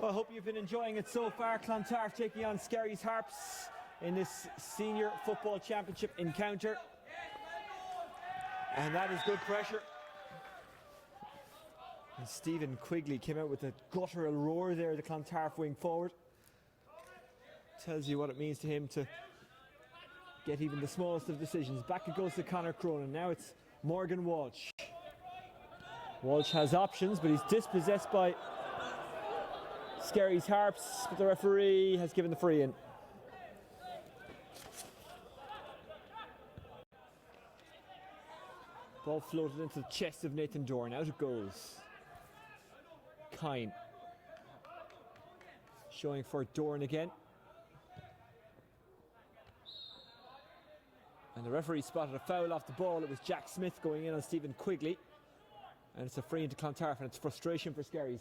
Well, I hope you've been enjoying it so far. Clontarf taking on Skerries Harps in this Senior Football Championship encounter. And that is good pressure. And Stephen Quigley came out with a guttural roar there, the Clontarf wing forward. Tells you what it means to him to get even the smallest of decisions. Back it goes to Conor Cronin. Now it's Morgan Walsh. Walsh has options, but he's dispossessed by Skerries Harps, but the referee has given the free in. Ball floated into the chest of Nathan Dorn. Out it goes. Kine. Showing for Dorn again. And the referee spotted a foul off the ball. It was Jack Smith going in on Stephen Quigley. And it's a free into Clontarf, and it's frustration for Skerries.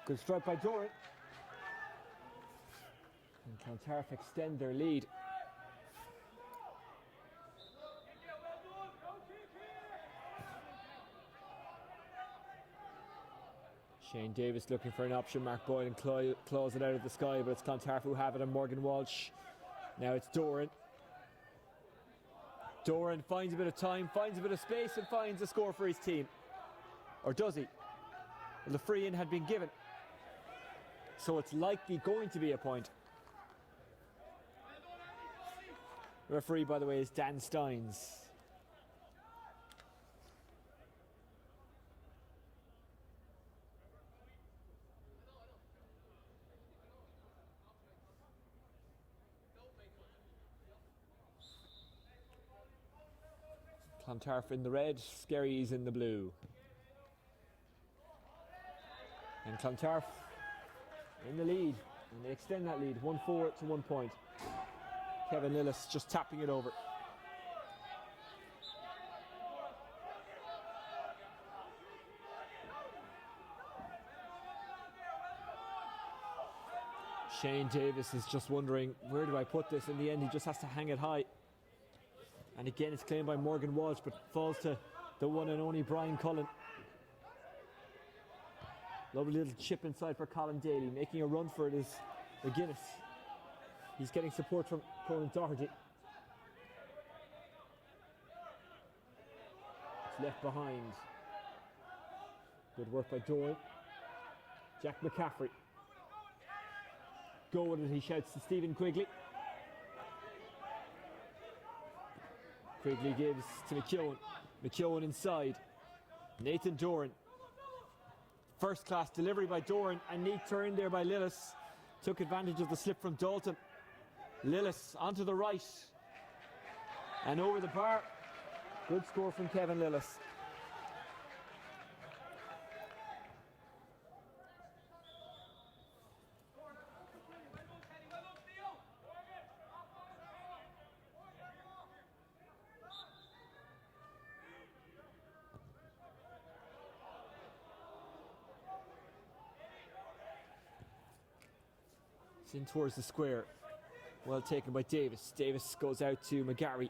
Good strike by Doran. And Clontarf extend their lead. Shane Davis looking for an option. Mark Boylan claws it out of the sky, but it's Clontarf who have it on Morgan Walsh. Now it's Doran. Doran finds a bit of time, finds a bit of space, and finds a score for his team. Or does he? Well, the free in had been given, so it's likely going to be a point. The referee, by the way, is Dan Steins. Clontarf in the red, Skerries in the blue. And Clontarf in the lead, and they extend that lead 1-4 to 1 point. Kevin Lillis just tapping it over. Shane Davis is just wondering, where do I put this? In the end, he just has to hang it high. And again, it's claimed by Morgan Walsh, but falls to the one and only Brian Cullen. Lovely little chip inside for Colin Daly. Making a run for it is McGuinness. He's getting support from Conan Doherty. It's left behind. Good work by Doran. Jack McCaffrey. Go with it, he shouts to Stephen Quigley. Quigley gives to McKeown. McKeown inside. Nathan Doran. First class delivery by Doran, and neat turn there by Lillis. Took advantage of the slip from Dalton. Lillis onto the right and over the bar. Good score from Kevin Lillis. It's in towards the square. Well taken by Davis. Davis goes out to McGarry.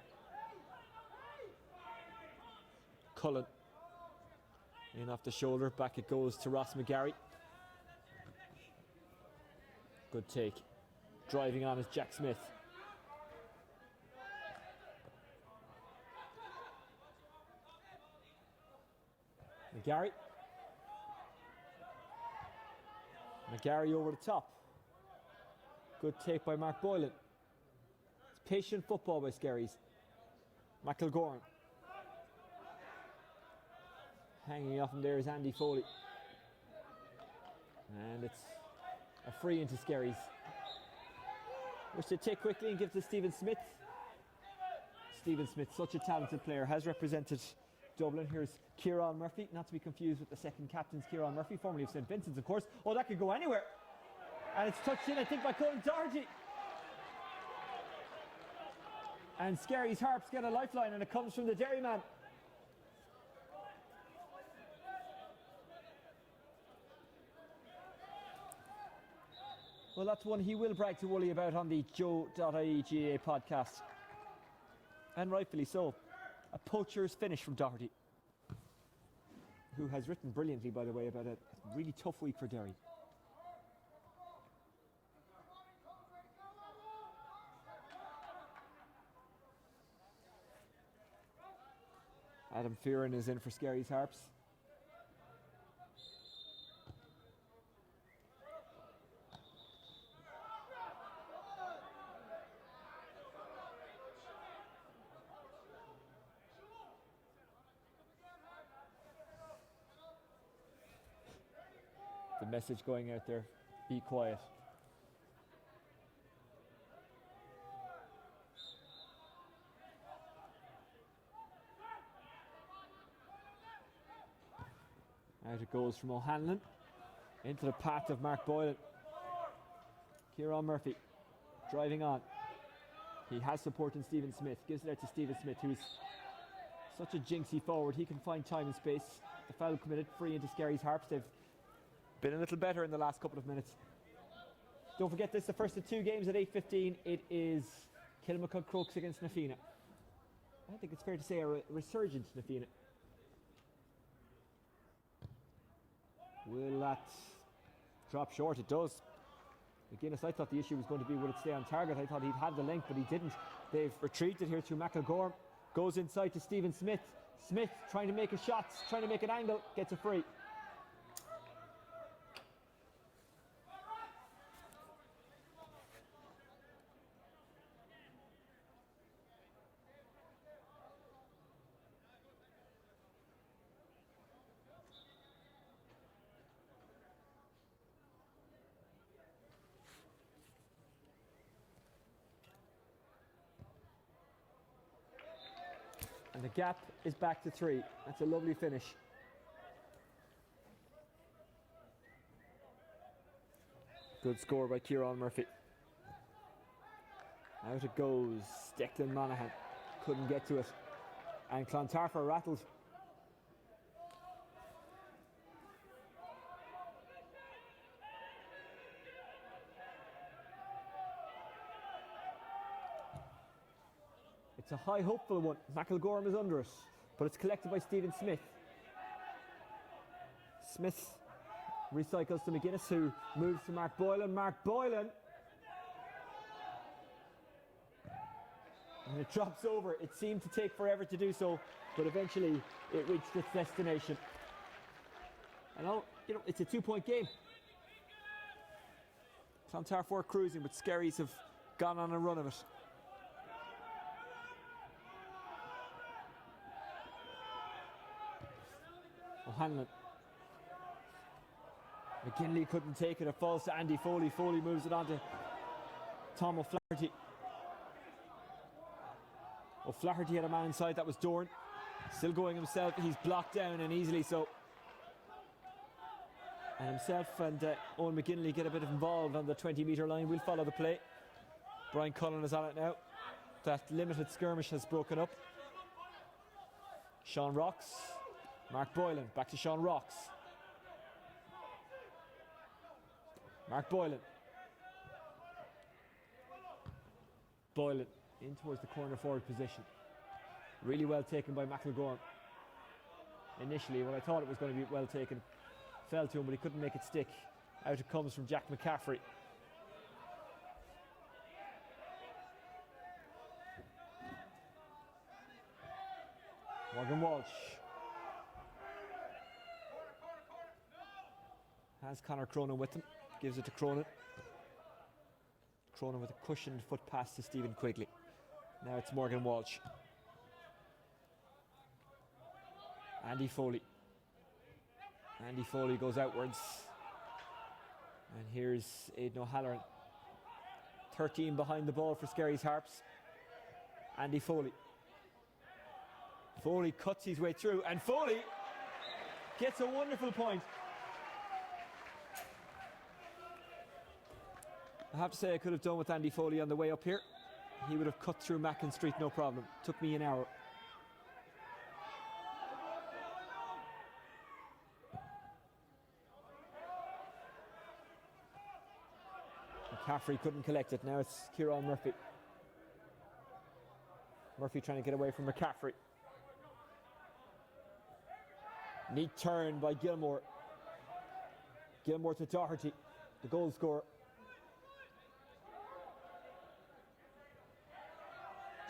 Cullen. In off the shoulder. Back it goes to Ross McGarry. Good take. Driving on is Jack Smith. McGarry. McGarry over the top. Good take by Mark Boylan. It's patient football by Skerries. McElgorn. Hanging off him there is Andy Foley. And it's a free into Skerries. Which they take quickly and give to Stephen Smith. Stephen Smith, such a talented player, has represented Dublin. Here's Kieran Murphy, not to be confused with the second captain's Kieran Murphy, formerly of St Vincent's, of course. Oh, that could go anywhere. And it's touched in, I think, by Colin Doherty. And Skerries Harps get a lifeline, and it comes from the Derryman. Well, that's one he will brag to Wooly about on the Joe.ie podcast. And rightfully so. A poacher's finish from Doherty, who has written brilliantly, by the way, about a really tough week for Derry. Adam Fearon is in for Skerries Harps. The message going out there, be quiet. Out it goes from O'Hanlon into the path of Mark Boylan. Kieran Murphy driving on. He has support in Stephen Smith. Gives it out to Stephen Smith, who's such a jinxy forward. He can find time and space. The foul committed, free into Skerries Harps. They've been a little better in the last couple of minutes. Don't forget this, the first of two games at 8:15. It is Kilmacud Crokes against Na Fianna. I think it's fair to say a resurgent Na Fianna. Will that drop short? It does. McGuinness, I thought the issue was going to be would it stay on target. I thought he'd have the length, but he didn't. They've retreated here to McElgorm. Goes inside to Stephen Smith. Smith trying to make a shot, trying to make an angle, gets a free. And the gap is back to 3. That's a lovely finish. Good score by Kieran Murphy. Out it goes. Declan Monaghan couldn't get to it. And Clontarf are rattled. It's a high hopeful one. McElgorm is under it, but it's collected by Stephen Smith. Smith recycles to McGuinness, who moves to Mark Boylan. Mark Boylan! And it drops over. It seemed to take forever to do so, but eventually it reached its destination. And it's a 2-point game. Clontarf were cruising, but Skerries have gone on a run of it. O'Hanlon. McKinley couldn't take it. It falls to Andy Foley. Foley moves it on to Tom O'Flaherty. O'Flaherty had a man inside. That was Dorn. Still going himself. He's blocked down, and easily so. And himself and Owen McGinley get a bit involved on the 20-metre line. We'll follow the play. Brian Cullen is on it now. That limited skirmish has broken up. Sean Rocks. Mark Boylan, back to Sean Rocks. Mark Boylan. Boylan in towards the corner forward position. Really well taken by McElgorm. Initially, when I thought it was going to be well taken, fell to him, but he couldn't make it stick. Out it comes from Jack McCaffrey. Morgan Walsh. Has Conor Cronin with him. Gives it to Cronin. Cronin with a cushioned foot pass to Stephen Quigley. Now it's Morgan Walsh. Andy Foley. Andy Foley goes outwards. And here's Aidan O'Halloran. 13 behind the ball for Skerries Harps. Andy Foley. Foley cuts his way through, and Foley gets a wonderful point. I have to say I could have done with Andy Foley on the way up here. He would have cut through Mackin Street no problem. Took me an hour. McCaffrey couldn't collect it. Now it's Kieran Murphy. Murphy trying to get away from McCaffrey. Neat turn by Gilmore. Gilmore to Doherty, the goal scorer.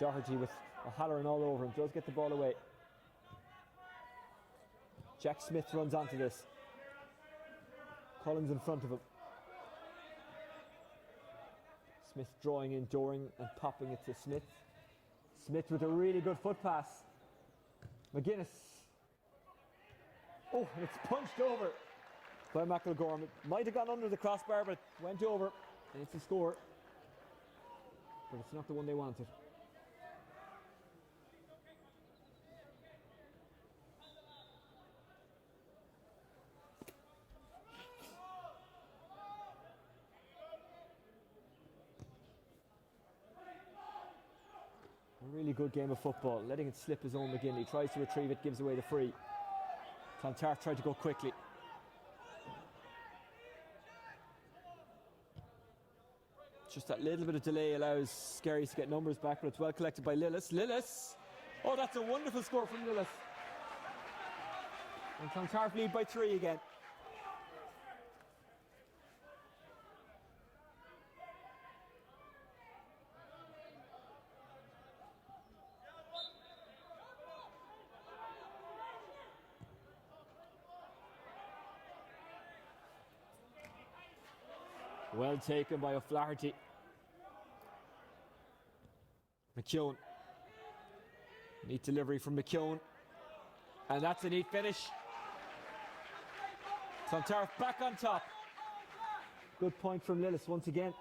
Doherty with O'Halloran all over him, does get the ball away. Jack Smith runs onto this. Collins in front of him. Smith drawing in Doring and popping it to Smith. Smith with a really good foot pass. McGuinness. Oh, and it's punched over by McElgorm. It might have gone under the crossbar, but it went over. And it's a score. But it's not the one they wanted. A really good game of football. Letting it slip his own McGinley. Tries to retrieve it, gives away the free. Clontarf tried to go quickly. Just that little bit of delay allows Skerries to get numbers back, but it's well collected by Lillis. Lillis! Oh, that's a wonderful score from Lillis. And Clontarf lead by 3 again. Well taken by O'Flaherty. McKeown. Neat delivery from McKeown. And that's a neat finish. Clontarf back on top. Good point from Lillis once again.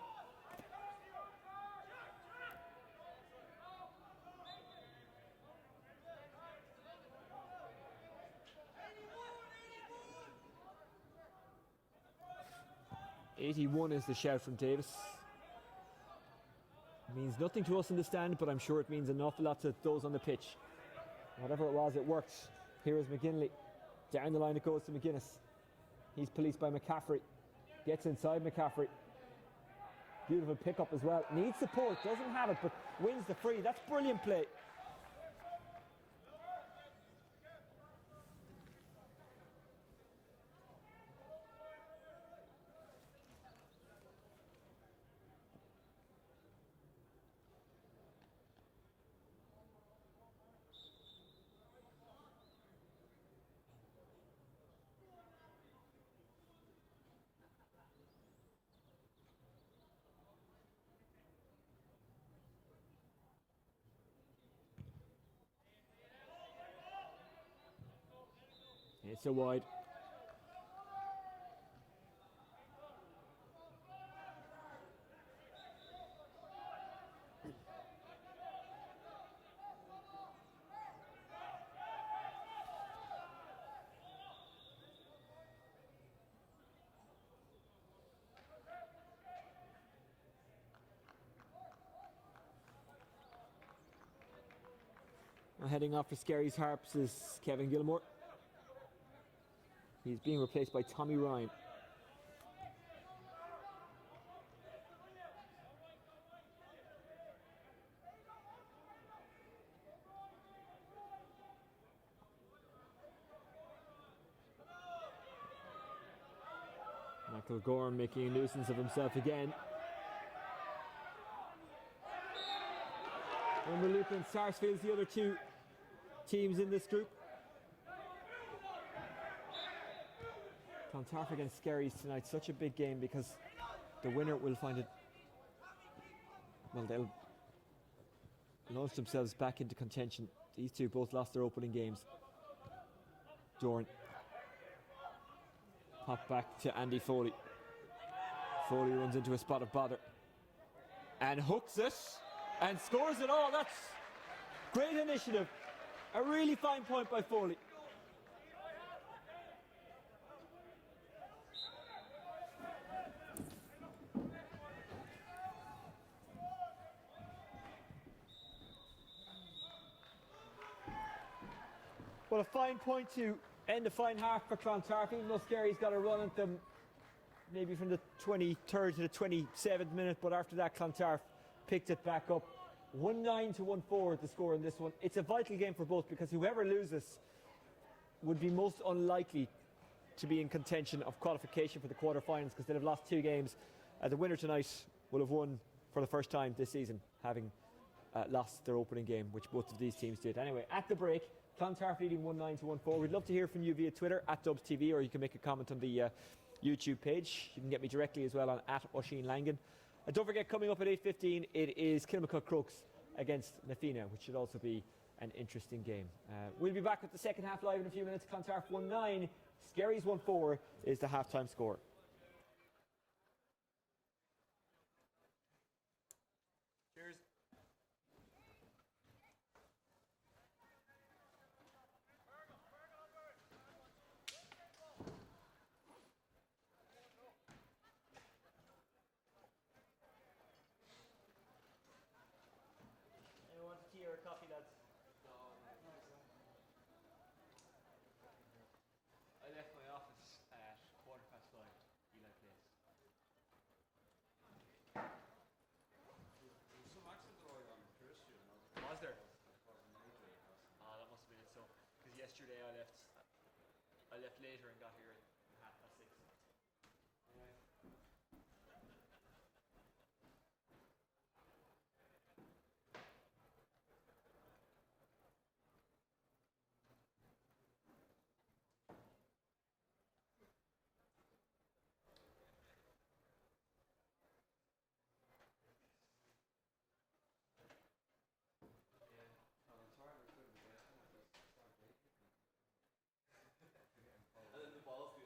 "81" is the shout from Davis. It means nothing to us in the stand, but I'm sure it means an awful lot to those on the pitch. Whatever it was, it worked. Here is McGinley. Down the line it goes to McGuinness. He's policed by McCaffrey. Gets inside McCaffrey. Beautiful pick-up as well. Needs support, doesn't have it, but wins the free. That's brilliant play. It's a wide. Heading off for Skerries Harps is Kevin Gilmore. He's being replaced by Tommy Ryan. Michael Gorham making a nuisance of himself again. Lumberloop and Sarsfield's the other two teams in this group. Clontarf against Skerries tonight, such a big game because the winner will find it, well, they'll launch themselves back into contention. These two both lost their opening games. Doran. Pop back to Andy Foley. Foley runs into a spot of bother and hooks it and scores it all. That's great initiative A really fine point by Foley. Well, a fine point to end a fine half for Clontarf. Even though Skerries got a run at them maybe from the 23rd to the 27th minute, but after that Clontarf picked it back up. 1-9 to 1-4 the score in this one. It's a vital game for both because whoever loses would be most unlikely to be in contention of qualification for the quarterfinals because they'll have lost 2 games. The winner tonight will have won for the first time this season, having lost their opening game, which both of these teams did. Anyway, at the break, Clontarf leading 1-9 to 1-4. We'd love to hear from you via Twitter at DubsTV, or you can make a comment on the YouTube page. You can get me directly as well on @Oisín Langan. And don't forget, coming up at 8:15, it is Kilmacud Crokes against Fianna, which should also be an interesting game. We'll be back with the second half live in a few minutes. Clontarf 1-9, Skerries 1-4 is the half-time score. Cheers. Anyone want a tea or a coffee, lads? I left my office at 5:15. Eli Place. Some accident right on Thursday, you know. Was there? Because of major, Oh, that must have been it. So, because yesterday I left later and got here at 6:30. Anyway. I'm tired of doing the best one. And then the ball's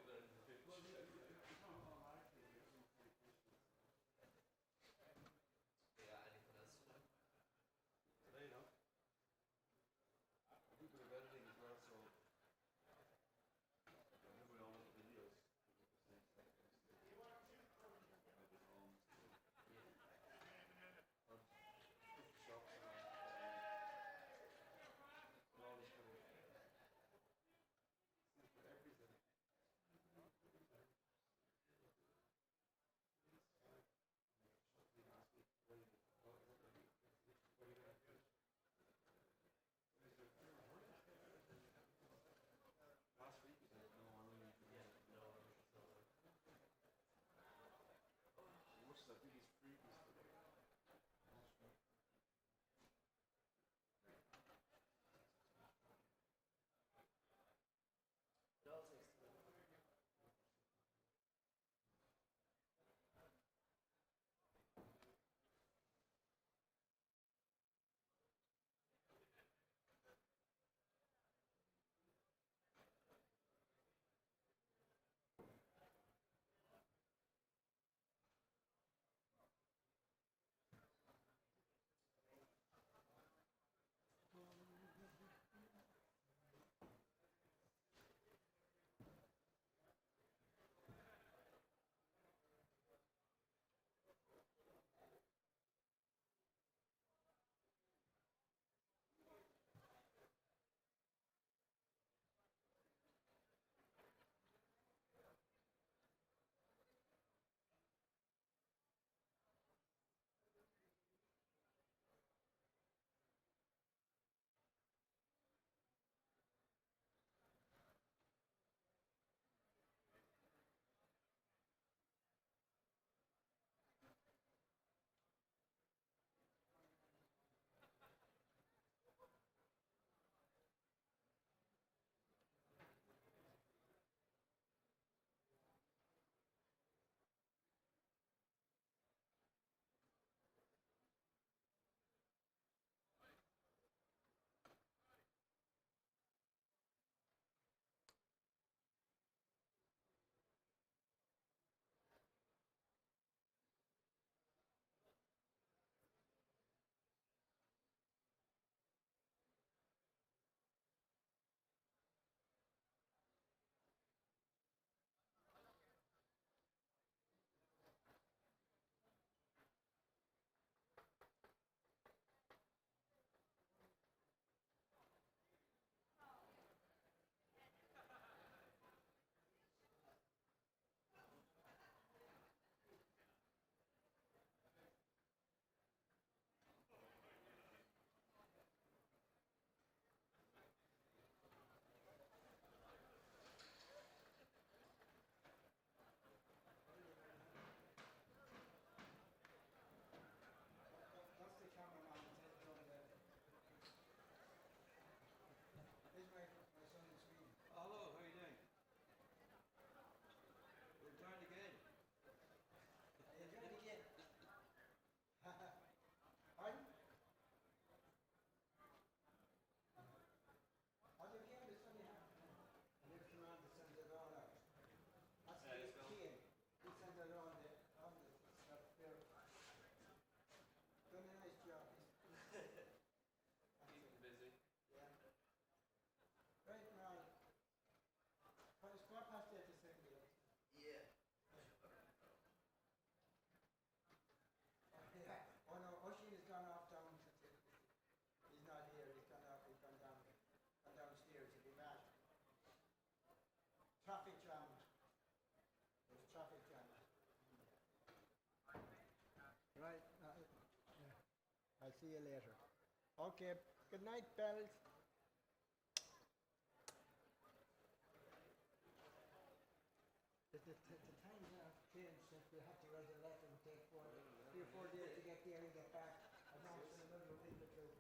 see you later. Okay, good night, bells. The times have changed since we had to write a letter and take 3 or 4 days to get there and get back. I know it's been another week or two.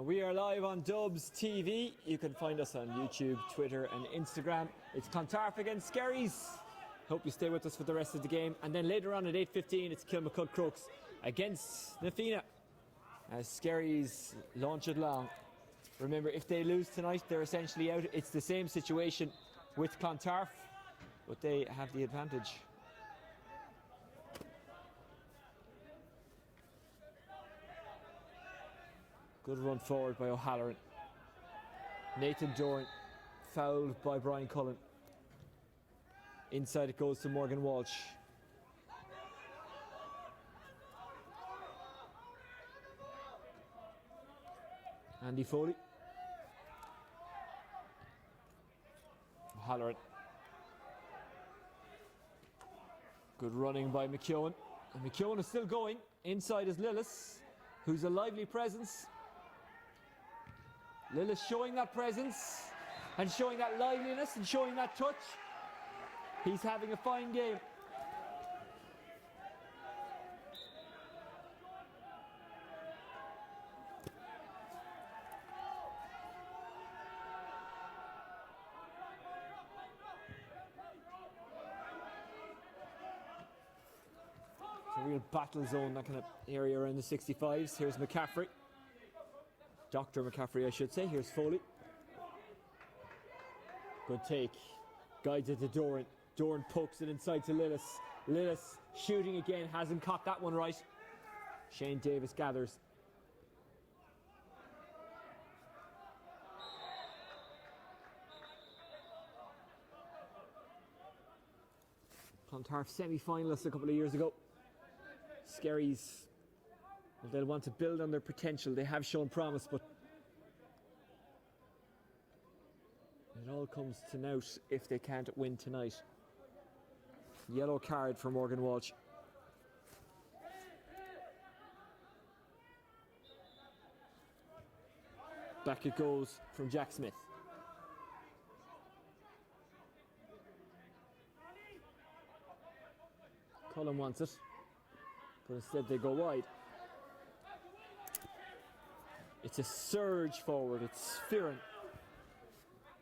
We are live on DubsTV. You can find us on YouTube, Twitter, and Instagram. It's Clontarf against Skerries. Hope you stay with us for the rest of the game. And then later on at 8:15, it's Kilmacud Crokes against the Fianna as Skerries launch it long. Remember, if they lose tonight, they're essentially out. It's the same situation with Clontarf, but they have the advantage. Good run forward by O'Halloran. Nathan Doran fouled by Brian Cullen. Inside it goes to Morgan Walsh. Andy Foley. O'Halloran. Good running by McKeown. And McKeown is still going. Inside is Lillis, who's a lively presence. Lillis showing that presence and showing that liveliness and showing that touch. He's having a fine game. It's a real battle zone, that kind of area around the 65s. Here's McCaffrey. Dr. McCaffrey, I should say. Here's Foley. Good take. Guides it to Doran. Doran pokes it inside to Lillis. Lillis shooting again, hasn't caught that one right. Shane Davis gathers. Clontarf semi-finalists a couple of years ago. Skerries, well, they'll want to build on their potential. They have shown promise, but it all comes to naught if they can't win tonight. Yellow card for Morgan Walsh. Back it goes from Jack Smith. Cullen wants it, but instead they go wide. It's a surge forward. It's Fearon.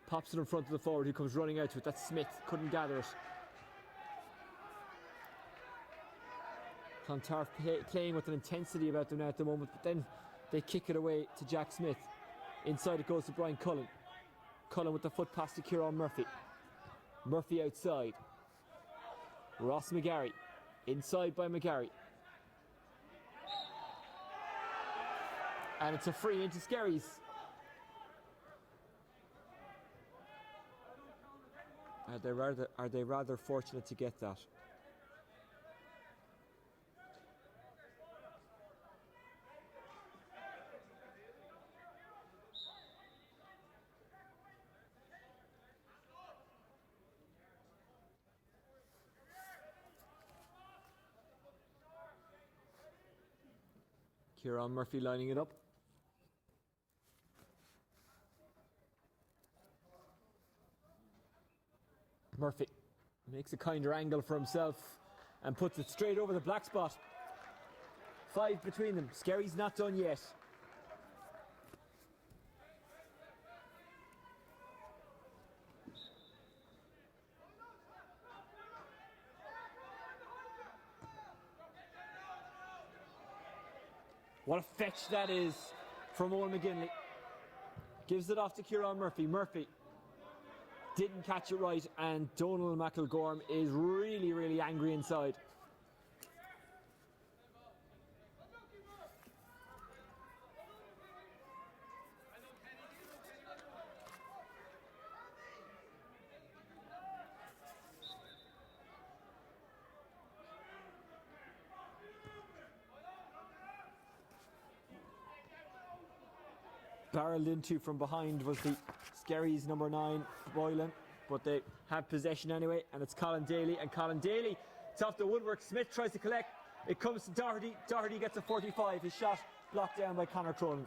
Pops it in front of the forward who comes running out to it. That's Smith. Couldn't gather it. Clontarf playing with an intensity about them now at the moment, but then they kick it away to Jack Smith. Inside it goes to Brian Cullen. Cullen with the foot pass to Kieran Murphy. Murphy outside. Ross McGarry. Inside by McGarry. And it's a free into Skerries. Are they rather fortunate to get that? Kieran Murphy lining it up. Murphy makes a kinder angle for himself and puts it straight over the black spot. 5 between them. Skerries not done yet. What a fetch that is from Owen McGinley. Gives it off to Kieran Murphy. Murphy didn't catch it right, and Donald McElgorm is really, really angry inside. Barreled into from behind was the Skerries number 9, Boylan, but they have possession anyway, and it's Colin Daly, and Colin Daly, it's off the woodwork. Smith tries to collect, it comes to Doherty. Doherty gets a 45, his shot blocked down by Conor Cronin.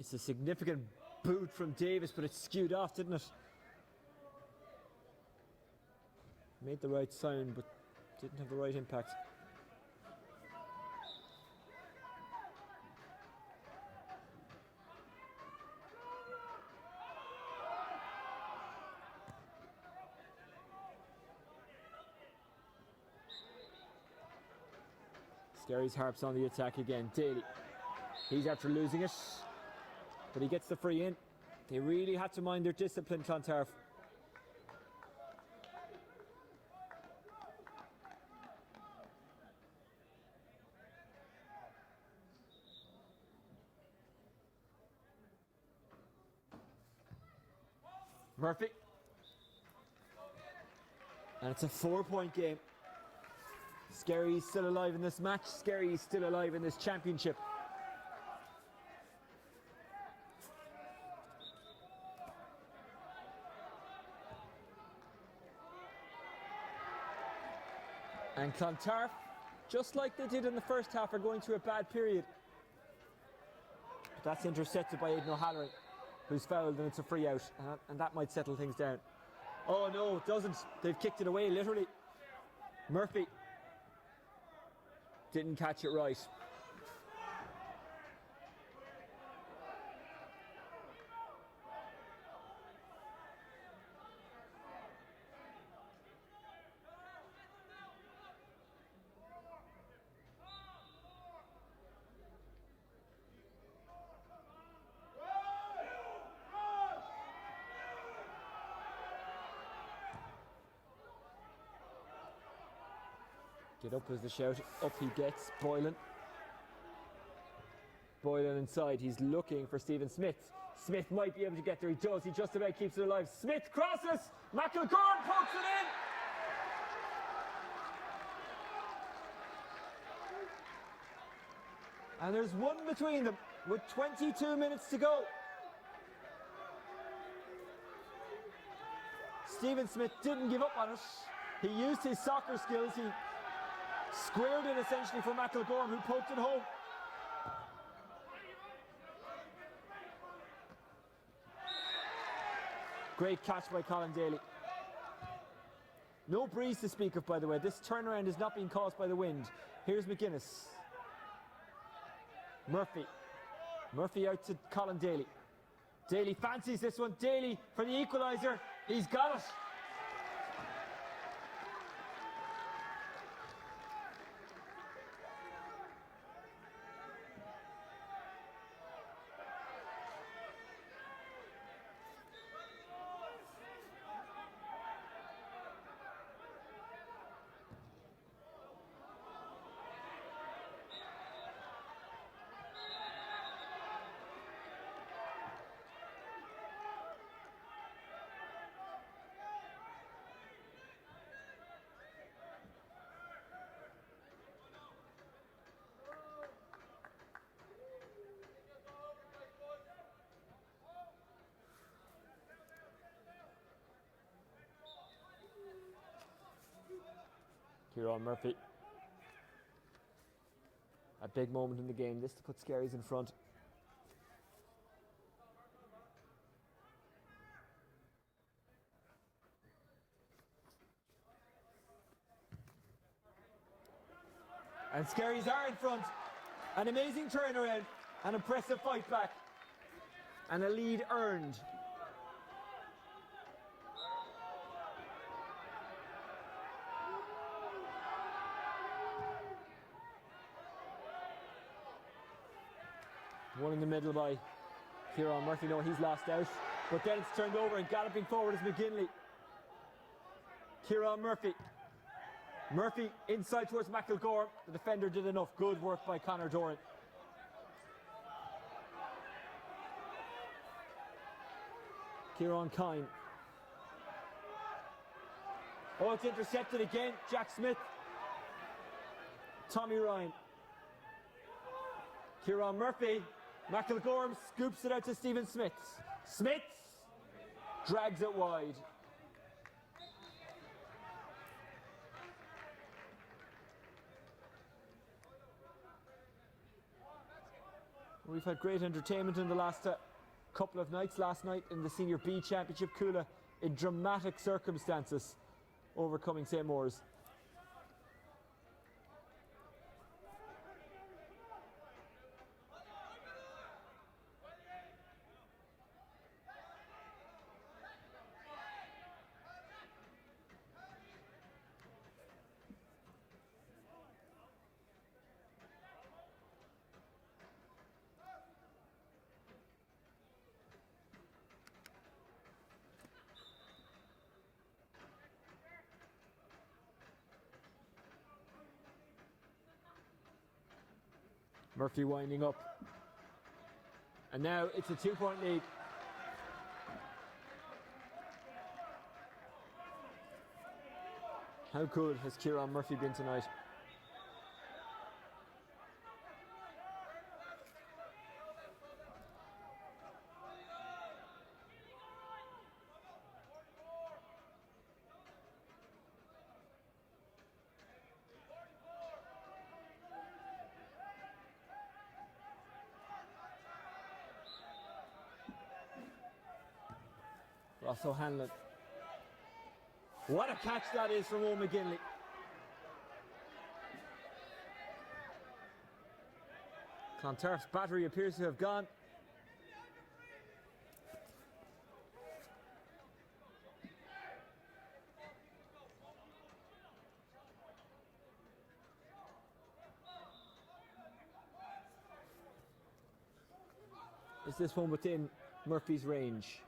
It's a significant boot from Davis, but it skewed off, didn't it? Made the right sound, but didn't have the right impact. Skerries Harps on the attack again. Daly. He's after losing it, but he gets the free in. They really had to mind their discipline, Clontarf. Murphy. And it's a 4-point game. Skerries still alive in this match. Skerries still alive in this championship. And Clontarf, just like they did in the first half, are going through a bad period. But that's intercepted by Aidan O'Halloran, who's fouled, and it's a free out. And that might settle things down. Oh no, it doesn't. They've kicked it away, literally. Murphy didn't catch it right. Get up as the shout. Up he gets. Boylan. Boylan inside. He's looking for Stephen Smith. Smith might be able to get there. He does. He just about keeps it alive. Smith crosses. McElgorn pokes it in. And there's one between them with 22 minutes to go. Stephen Smith didn't give up on it. He used his soccer skills. He squared it essentially for McElgorn, who poked it home. Great catch by Colin Daly. No breeze to speak of, by the way. This turnaround is not being caused by the wind. Here's McGuinness. Murphy. Murphy out to Colin Daly. Daly fancies this one. Daly for the equaliser. He's got it. Kieran Murphy. A big moment in the game, this to put Skerries in front. And Skerries are in front. An amazing turnaround, an impressive fight back, and a lead earned. One in the middle by Kieran Murphy. No, he's lost out. But then it's turned over, and galloping forward is McGinley. Kieran Murphy. Murphy inside towards McElgorn. The defender did enough. Good work by Conor Doran. Kieran Kine. Oh, it's intercepted again. Jack Smith. Tommy Ryan. Kieran Murphy. McElgorn scoops it out to Stephen Smith. Smith drags it wide. We've had great entertainment in the last couple of nights. Last night in the Senior B Championship, Coola in dramatic circumstances overcoming St. Maur's. Murphy winding up. And now it's a 2-point lead. How good has Kieran Murphy been tonight? Ross O'Hanlon. What a catch that is from Owen McGinley. Clontarf's battery appears to have gone. Is this one within Murphy's range?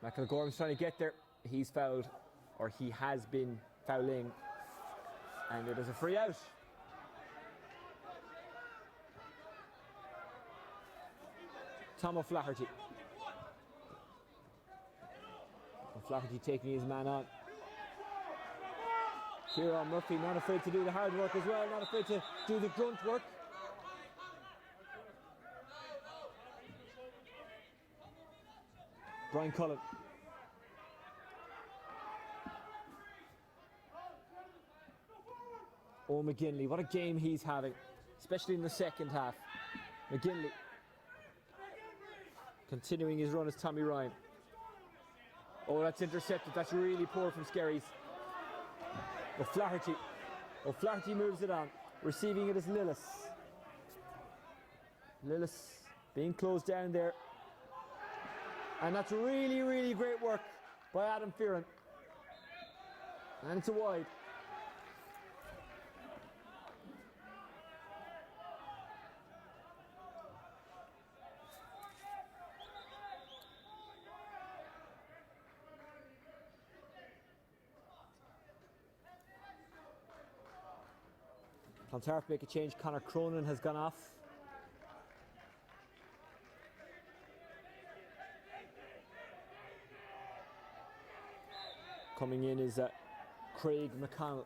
McElgorm's trying to get there. He's fouled, or he has been fouling, and it is a free out. Tom O'Flaherty. O'Flaherty taking his man on. Kieran Murphy not afraid to do the hard work as well, not afraid to do the grunt work. Brian Cullen. Oh, McGinley, what a game he's having, especially in the second half. McGinley continuing his run as Tommy Ryan. Oh, that's intercepted. That's really poor from Skerries. O'Flaherty. O'Flaherty moves it on. Receiving it is Lillis. Lillis being closed down there. And that's really, really great work by Adam Fearon. And it's a wide. Clontarf make a change. Conor Cronin has gone off. Coming in is Craig McConnell.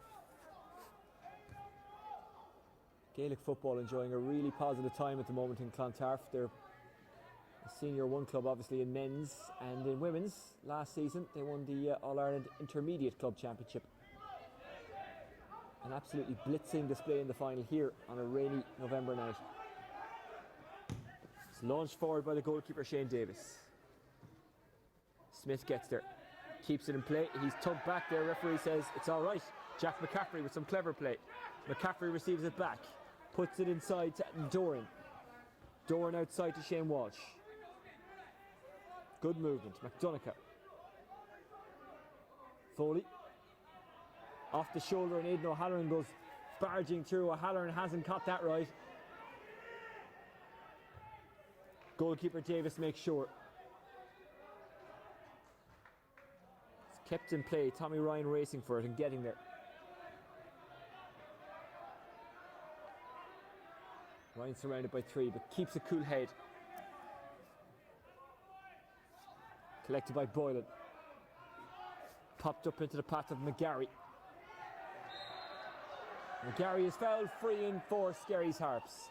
Gaelic football enjoying a really positive time at the moment in Clontarf. They're a Senior 1 club, obviously, in men's and in women's. Last season, they won the All-Ireland Intermediate Club Championship. An absolutely blitzing display in the final here on a rainy November night. It's launched forward by the goalkeeper, Shane Davis. Smith gets there. Keeps it in play. He's tugged back there. Referee says it's all right. Jack McCaffrey with some clever play. McCaffrey receives it back. Puts it inside to Doran. Doran outside to Shane Walsh. Good movement. McDonough. Foley. Off the shoulder, and Aidan O'Halloran goes barging through. O'Halloran hasn't caught that right. Goalkeeper Davis makes sure. It's kept in play. Tommy Ryan racing for it and getting there. Ryan surrounded by 3, but keeps a cool head. Collected by Boylan. Popped up into the path of McGarry. McGarry is fouled, free in for Skerries Harps.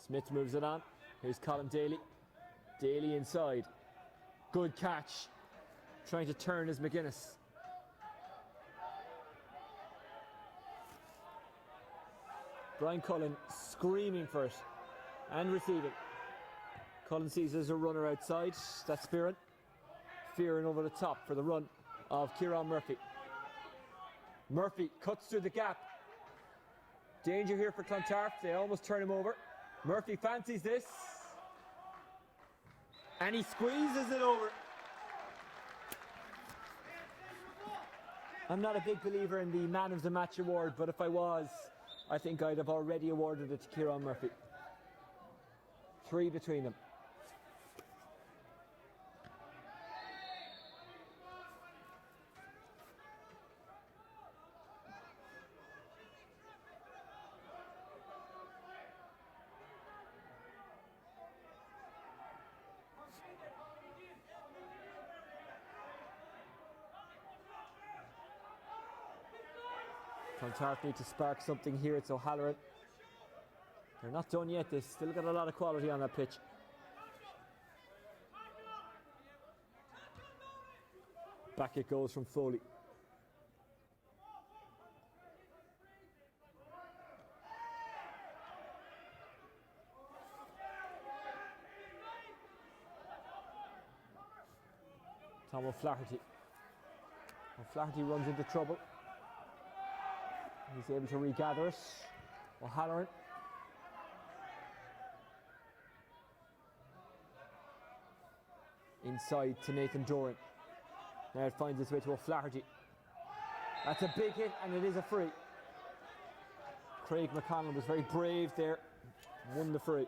Smith moves it on. Here's Colin Daly. Daly inside. Good catch. Trying to turn is McGuinness. Brian Cullen screaming for it and receiving. Cullen sees there's a runner outside. That's Fearon. Fearon over the top for the run of Kieran Murphy. Murphy cuts through the gap. Danger here for Clontarf. They almost turn him over. Murphy fancies this. And he squeezes it over. I'm not a big believer in the Man of the Match award, but if I was, I think I'd have already awarded it to Kieran Murphy. 3 between them. Clontarf need to spark something here. It's O'Halloran. They're not done yet. They've still got a lot of quality on that pitch. Back it goes from Foley. Tom O'Flaherty. O'Flaherty runs into trouble. He's able to regather it. O'Halloran. Inside to Nathan Doran. Now it finds its way to O'Flaherty. That's a big hit and it is a free. Craig McConnell was very brave there. Won the free.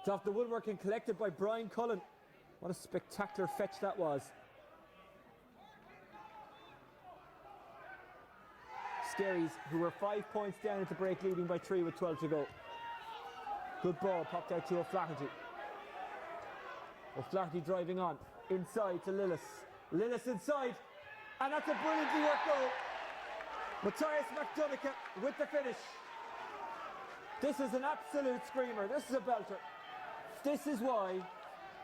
It's off the woodwork and collected by Brian Cullen. What a spectacular fetch that was. Skerries, who were 5 points down at the break, leading by 3 with 12 to go. Good ball popped out to O'Flaherty. O'Flaherty driving on. Inside to Lillis. Lillis inside. And that's a brilliantly worked goal. Matthias McDonough with the finish. This is an absolute screamer. This is a belter. This is why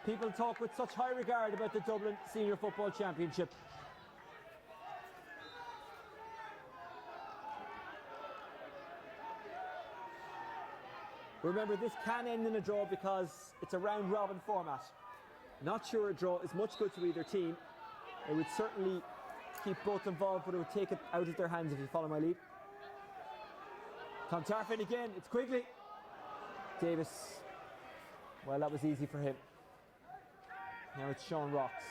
people talk with such high regard about the Dublin Senior Football Championship. Remember, this can end in a draw because it's a round-robin format. Not sure a draw is much good to either team. It would certainly keep both involved, but it would take it out of their hands if you follow my lead. Clontarf in again, it's Quigley. Davis, well, that was easy for him. Now it's Sean Rocks.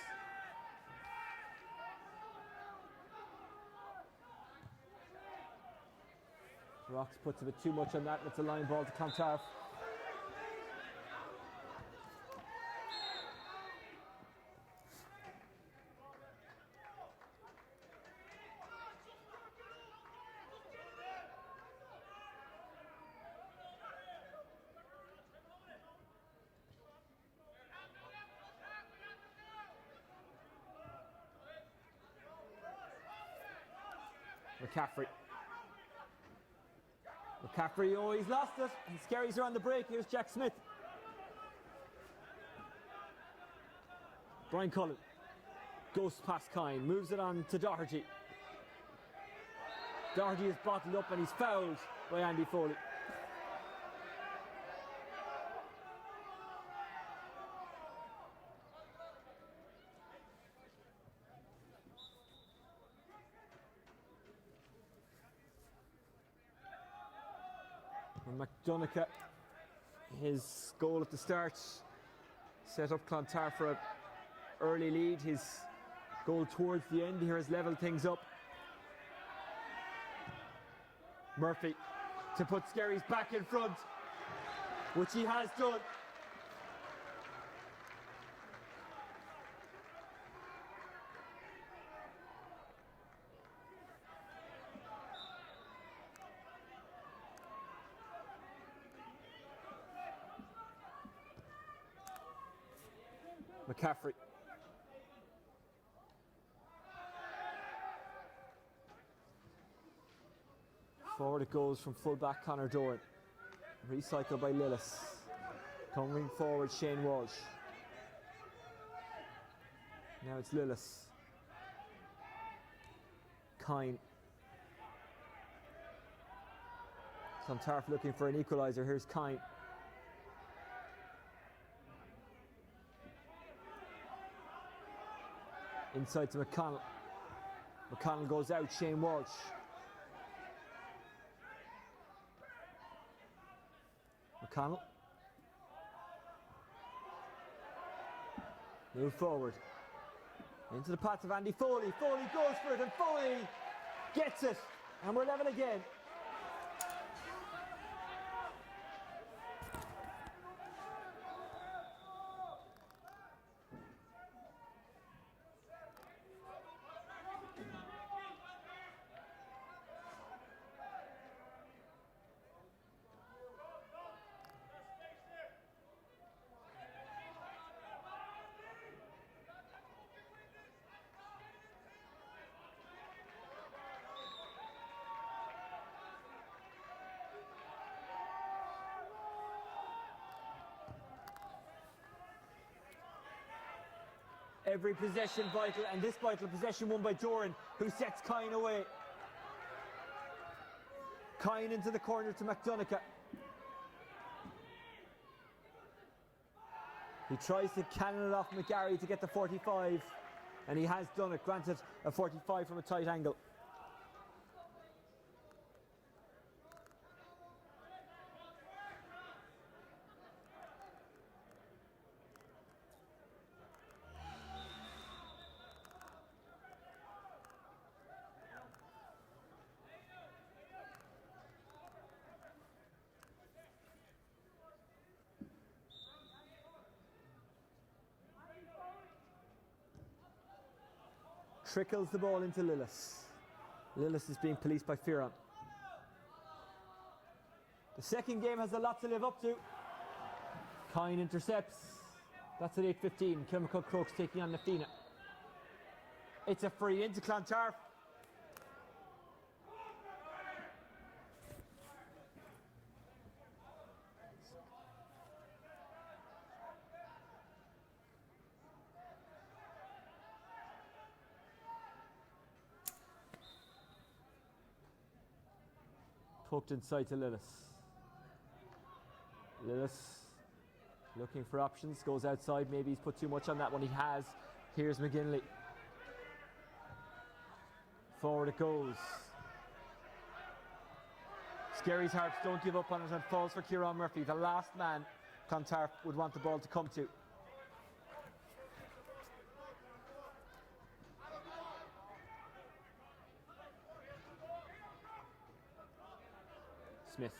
Rocks puts a bit too much on that, and it's a line ball to Clontarf. McCaffrey, oh, he's lost it. And Skerries are on the break. Here's Jack Smith. Brian Cullen goes past Kine, moves it on to Doherty. Doherty is bottled up and he's fouled by Andy Foley. McDonough, his goal at the start set up Clontarf for an early lead. His goal towards the end here has levelled things up. Murphy to put Skerries back in front. which he has done. McCaffrey. Forward it goes from full-back Conor Doran. Recycled by Lillis. Coming forward, Shane Walsh. Now it's Lillis. Kine. Clontarf looking for an equaliser. Here's Kine. Inside to McConnell. McConnell goes out, Shane Walsh. McConnell. Move forward. Into the path of Andy Foley. Foley goes for it and Foley gets it. And we're level again. Every possession vital, and this vital possession won by Doran, who sets Kine away. Kine into the corner to McDonough. He tries to cannon it off McGarry to get the 45, and he has done it, granted a 45 from a tight angle. Trickles the ball into Lillis. Lillis is being policed by Fianna. The second game has a lot to live up to. Kine intercepts. That's at 8:15. Kilmacud Crokes taking on Fianna. It's a free into Clontarf. Poked inside to Lillis. Lillis looking for options, goes outside, maybe he's put too much on that one, he has. Here's McGinley. Forward it goes. Skerries Harps don't give up on it and falls for Kieran Murphy, the last man Clontarf would want the ball to come to. Smith.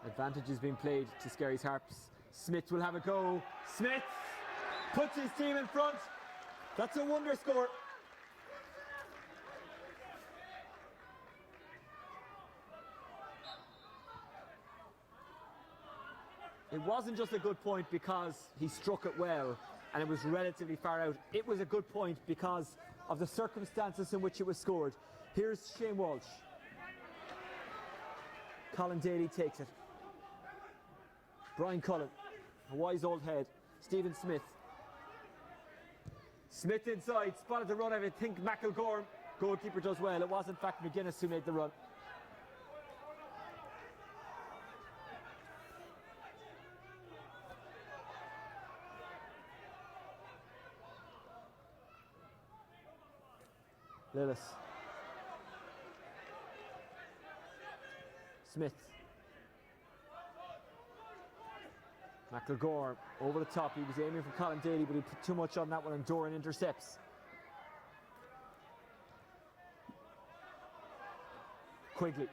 Advantage is being played to Skerries Harps. Smith will have a go. Smith puts his team in front. That's a wonder score. It wasn't just a good point because he struck it well and it was relatively far out. It was a good point because of the circumstances in which it was scored. Here's Shane Walsh. Colin Daly takes it. Brian Cullen, a wise old head. Stephen Smith. Smith inside, spotted the run. I think McElgorm, goalkeeper, does well. It was in fact McGuinness who made the run. Lillis. Smith. McElgorm over the top. He was aiming for Colin Daly, but he put too much on that one, and Doran intercepts. Quigley.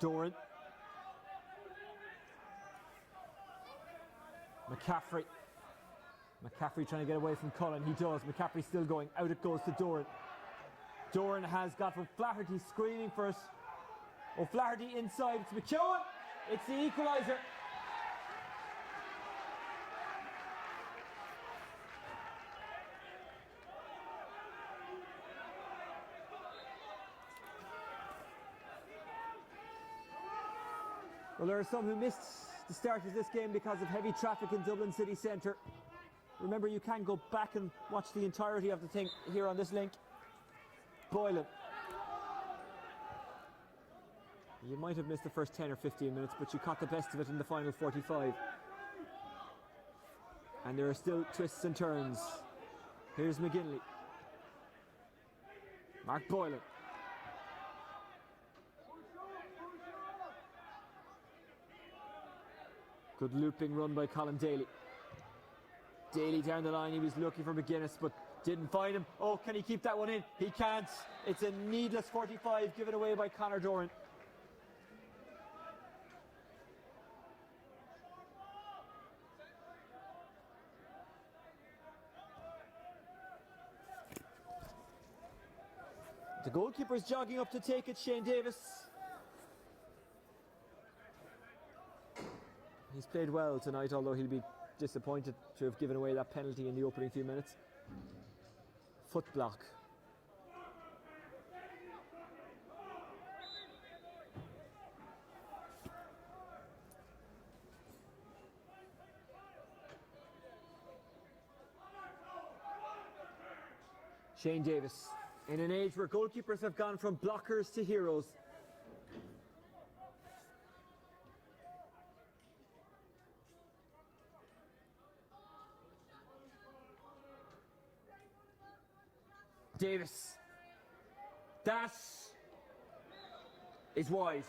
Doran. McCaffrey. McCaffrey trying to get away from Cullen. He does. McCaffrey still going. Out it goes to Doran. Doran has got O'Flaherty screaming for it. O'Flaherty inside. It's McKeown. It's the equaliser. Well, there are some who missed the start of this game because of heavy traffic in Dublin city centre. Remember, you can go back and watch the entirety of the thing here on this link. Boylan. You might have missed the first 10 or 15 minutes, but you caught the best of it in the final 45. And there are still twists and turns. Here's McGinley. Mark Boylan. Good looping run by Colin Daly. Daly down the line, he was looking for McGuinness, but didn't find him. Oh, can he keep that one in? He can't. It's a needless 45 given away by Conor Doran. The goalkeeper is jogging up to take it, Shane Davis. He's played well tonight, although he'll be disappointed to have given away that penalty in the opening few minutes. Foot block. Shane Davis, in an age where goalkeepers have gone from blockers to heroes. Davis. That is wide.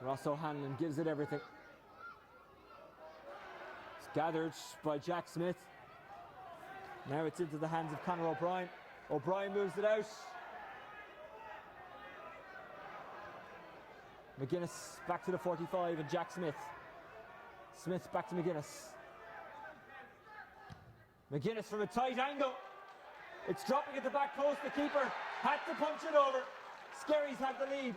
Ross O'Hanlon gives it everything. It's gathered by Jack Smith. Now it's into the hands of Conor O'Brien. O'Brien moves it out. McGuinness back to the 45 and Jack Smith. Smith back to McGuinness. McGuinness from a tight angle. It's dropping at the back post. The keeper had to punch it over. Skerries had the lead.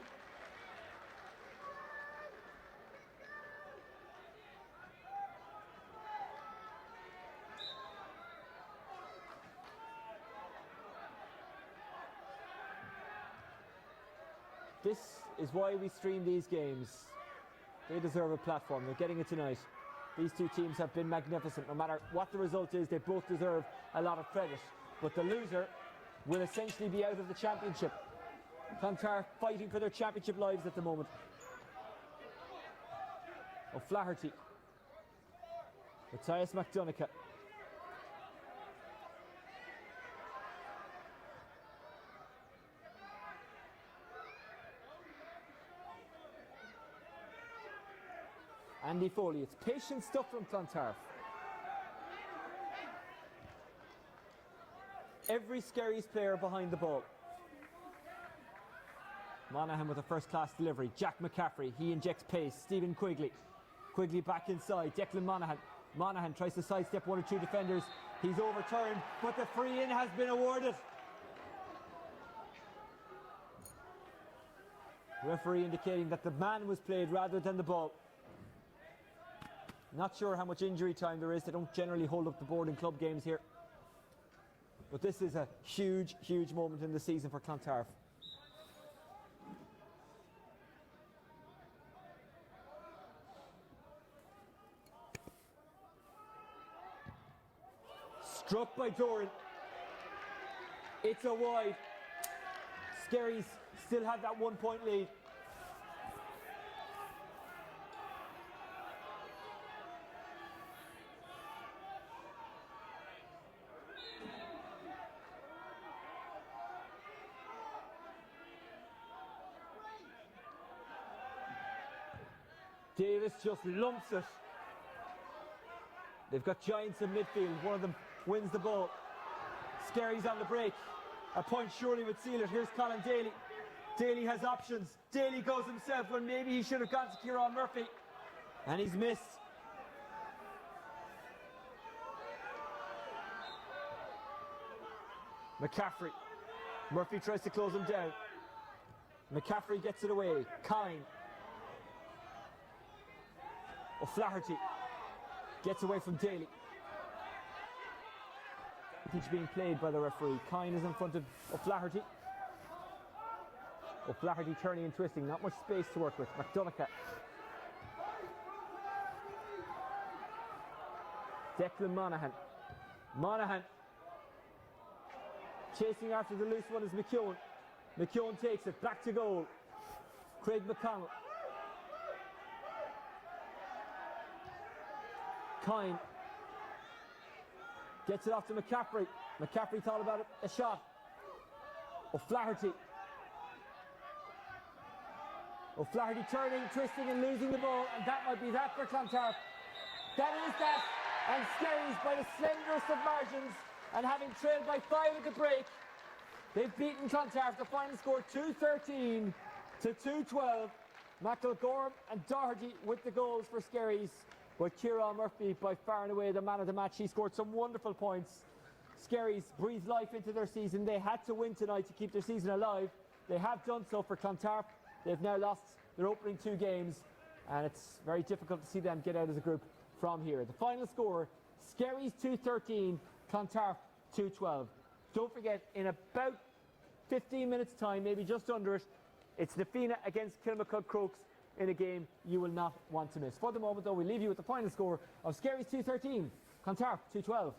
This is why we stream these games. They deserve a platform. They're getting it tonight. These two teams have been magnificent. No matter what the result is, they both deserve a lot of credit. But the loser will essentially be out of the championship. Clontarf fighting for their championship lives at the moment. O'Flaherty. Matthias McDonough. Andy Foley. It's patient stuff from Clontarf. Every Skerries player behind the ball. Monaghan with a first-class delivery. Jack McCaffrey, he injects pace. Stephen Quigley. Quigley back inside. Declan Monaghan. Monaghan tries to sidestep one or two defenders. He's overturned, but the free-in has been awarded. Referee indicating that the man was played rather than the ball. Not sure how much injury time there is. They don't generally hold up the board in club games here. But this is a huge, huge moment in the season for Clontarf. Struck by Doran. It's a wide. Skerries still have that 1 point lead. Davis just lumps it. They've got giants in midfield. One of them wins the ball. Skerries on the break. A point surely would seal it. Here's Colin Daly. Daly has options. Daly goes himself when maybe he should have gone to Kieran Murphy. And he's missed. McCaffrey. Murphy tries to close him down. McCaffrey gets it away. Kine. O'Flaherty gets away from Daly. He's being played by the referee. Kine is in front of O'Flaherty. O'Flaherty turning and twisting. Not much space to work with. McDonagh. Declan Monaghan. Monaghan. Chasing after the loose one is McKeown. McKeown takes it. Back to goal. Craig McConnell. Kine gets it off to McCaffrey. McCaffrey thought about it, a shot. O'Flaherty. O'Flaherty turning, twisting and losing the ball, and that might be that for Clontarf. That is that, and Skerries by the slenderest of margins, and having trailed by 5 at the break, they've beaten Clontarf. The final score 2-13 to 2-12. McElgorm and Doherty with the goals for Skerries. But Kieran Murphy, by far and away the man of the match. He scored some wonderful points. Skerries breathed life into their season. They had to win tonight to keep their season alive. They have done so for Clontarf. They've now lost their opening 2 games, and it's very difficult to see them get out as a group from here. The final score, Skerries 2-13, Clontarf 2-12. Don't forget, in about 15 minutes' time, maybe just under it, it's the Fianna against Kilmacud Crokes in a game you will not want to miss. For the moment, though, we leave you with the final score of Skerries 2-13, Clontarf 2-12.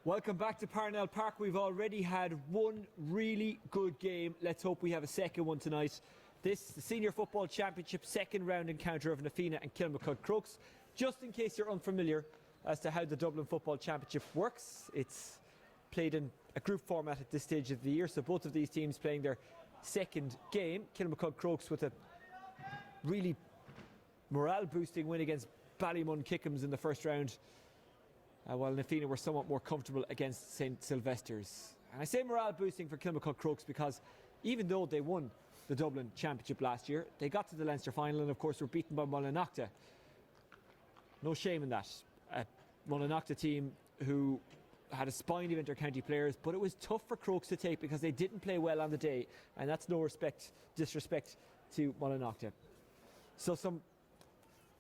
Welcome back to Parnell Park. We've already had one really good game. Let's hope we have a second one tonight. This is the Senior Football Championship second round encounter of Fianna and Kilmacud Crokes. Just in case you're unfamiliar as to how the Dublin Football Championship works, it's played in a group format at this stage of the year, so both of these teams playing their second game. Kilmacud Crokes with a really morale boosting win against Ballymun Kickham's in the first round, while Fianna were somewhat more comfortable against St Sylvester's. And I say morale boosting for Kilmacud Crokes because even though they won the Dublin Championship last year, they got to the Leinster final and of course were beaten by Mullinaghta. No shame in that. A Mullinaghta team who had a spine of inter-county players, but it was tough for Crokes to take because they didn't play well on the day, and that's no disrespect to Mullinaghta. So some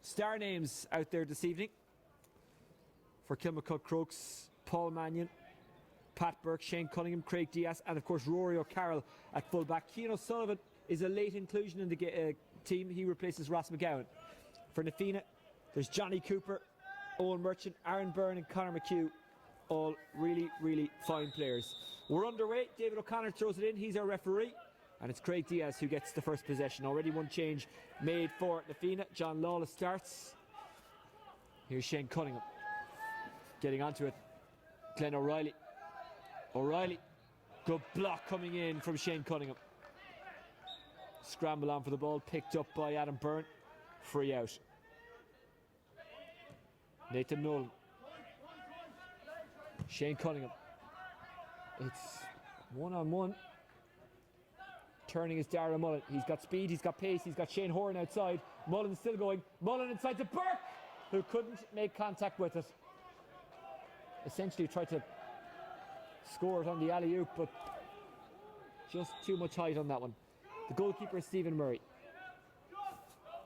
star names out there this evening for Kilmacud Crokes: Paul Mannion, Pat Burke, Shane Cunningham, Craig Diaz, and of course Rory O'Carroll at fullback. Cian O'Sullivan is a late inclusion in the team. He replaces Ross McGowan. For Fianna, there's Johnny Cooper, Owen Merchant, Aaron Byrne and Conor McHugh, all really, really fine players. We're underway. David O'Connor throws it in. He's our referee. And it's Craig Diaz who gets the first possession. Already one change made for Fianna. John Lawless starts. Here's Shane Cunningham getting onto it. Glenn O'Reilly. Good block coming in from Shane Cunningham. Scramble on for the ball, picked up by Adam Byrne. Free out. Nathan Nolan. Shane Cunningham. It's one-on-one. Turning is Dara Mullen. He's got speed, he's got pace, he's got Shane Horan outside. Mullen still going. Mullen inside to Burke, who couldn't make contact with it. Essentially tried to score it on the alley-oop, but just too much height on that one. The goalkeeper is Stephen Murray.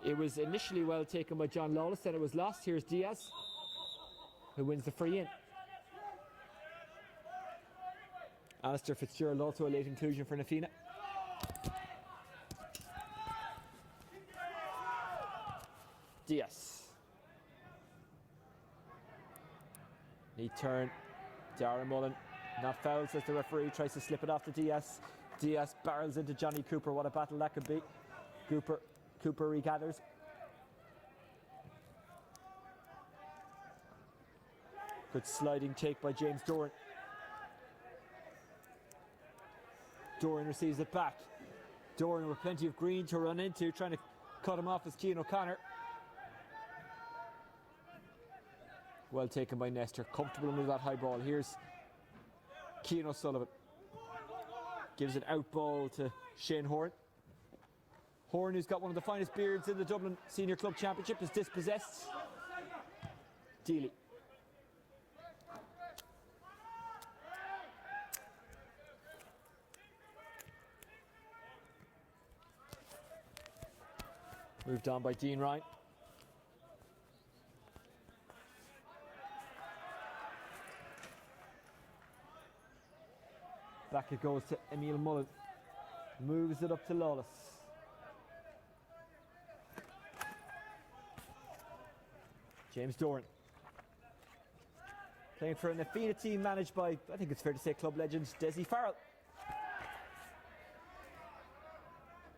It was initially well taken by John Lawless, then it was lost. Here's Diaz, who wins the free in. Alistair Fitzgerald also a late inclusion for Fianna. Diaz. Neat turn. Darren Mullen. Not fouled, says the referee. Tries to slip it off to Diaz. Diaz barrels into Johnny Cooper. What a battle that could be. Cooper regathers. Good sliding take by James Doran. Doran receives it back. Doran with plenty of green to run into, trying to cut him off as Cian O'Connor. Well taken by Nestor. Comfortable under that high ball. Here's Cian O'Sullivan. Gives an out ball to Shane Horan. Horan, who's got one of the finest beards in the Dublin Senior Club Championship, is dispossessed. Dealey. Moved on by Dean Ryan. Back it goes to Emil Mullen. Moves it up to Lawless. James Doran. Playing for an Fianna team managed by, I think it's fair to say, club legend Desi Farrell.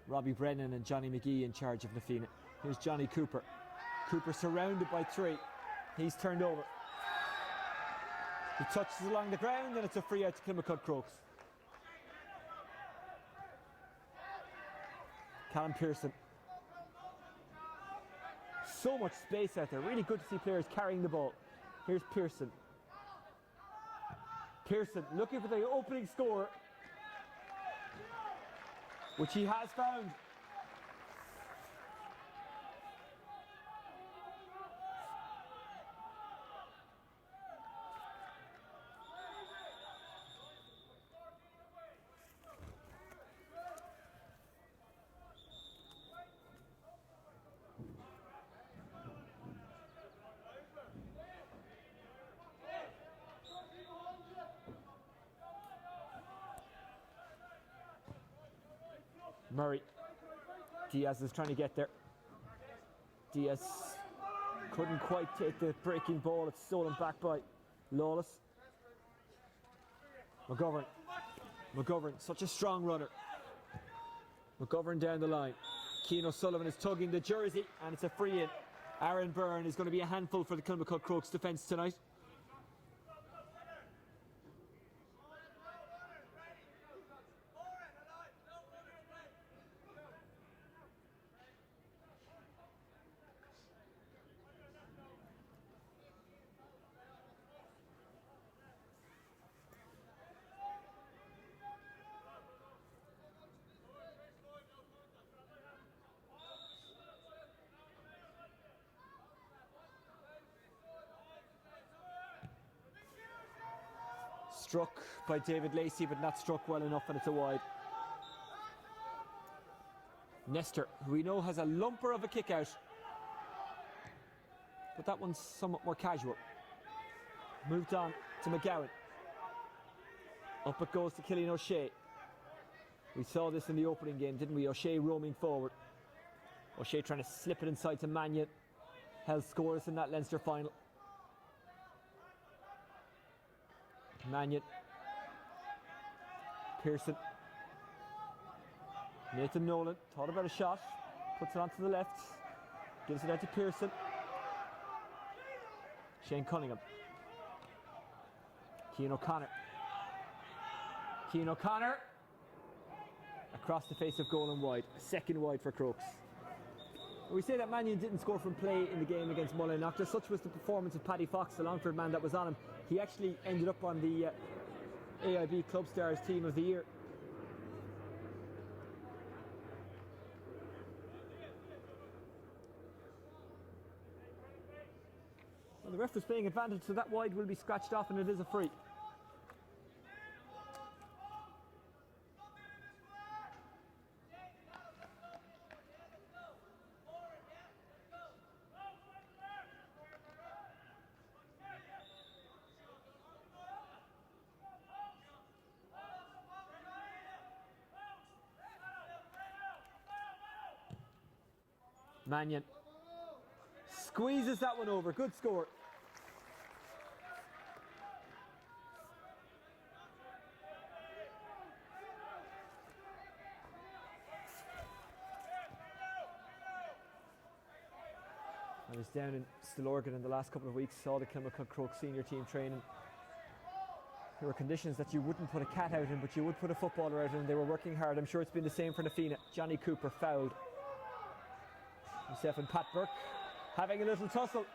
Robbie Brennan and Johnny McGee in charge of Fianna. Here's Johnny Cooper. Cooper surrounded by three. He's turned over. He touches along the ground and it's a free out to Kilmacud Crokes. Callum Pearson. So much space out there. Really good to see players carrying the ball. Here's Pearson. Pearson looking for the opening score, which he has found. Murray. Diaz is trying to get there. Diaz couldn't quite take the breaking ball. It's stolen back by Lawless. McGovern, such a strong runner. McGovern down the line. Cian O'Sullivan is tugging the jersey and it's a free in. Aaron Byrne is going to be a handful for the Kilmacud Crokes defence tonight. Struck by David Lacey, but not struck well enough, and it's a wide. Nestor, who we know has a lumper of a kick out, but that one's somewhat more casual. Moved on to McGowan. Up it goes to Cillian O'Shea. We saw this in the opening game, didn't we? O'Shea roaming forward. O'Shea trying to slip it inside to Mannion. Held scoreless in that Leinster final. Mannion. Pearson. Nathan Nolan thought about a shot, puts it onto the left, gives it out to Pearson. Shane Cunningham. Cian O'Connor. Cian O'Connor. Across the face of goal and wide. A second wide for Crokes. We say that Mannion didn't score from play in the game against Mullinock. Such was the performance of Paddy Fox, the Longford man that was on him. He actually ended up on the AIB Club Stars Team of the Year. Well, the ref was playing advantage, so that wide will be scratched off and it is a free. Mannion squeezes that one over. Good score. I was down in Stillorgan in the last couple of weeks, saw the Kilmacud Crokes senior team training. There were conditions that you wouldn't put a cat out in, but you would put a footballer out in, and they were working hard. I'm sure it's been the same for the Fianna. Johnny Cooper fouled. Himself and Pat Burke having a little tussle.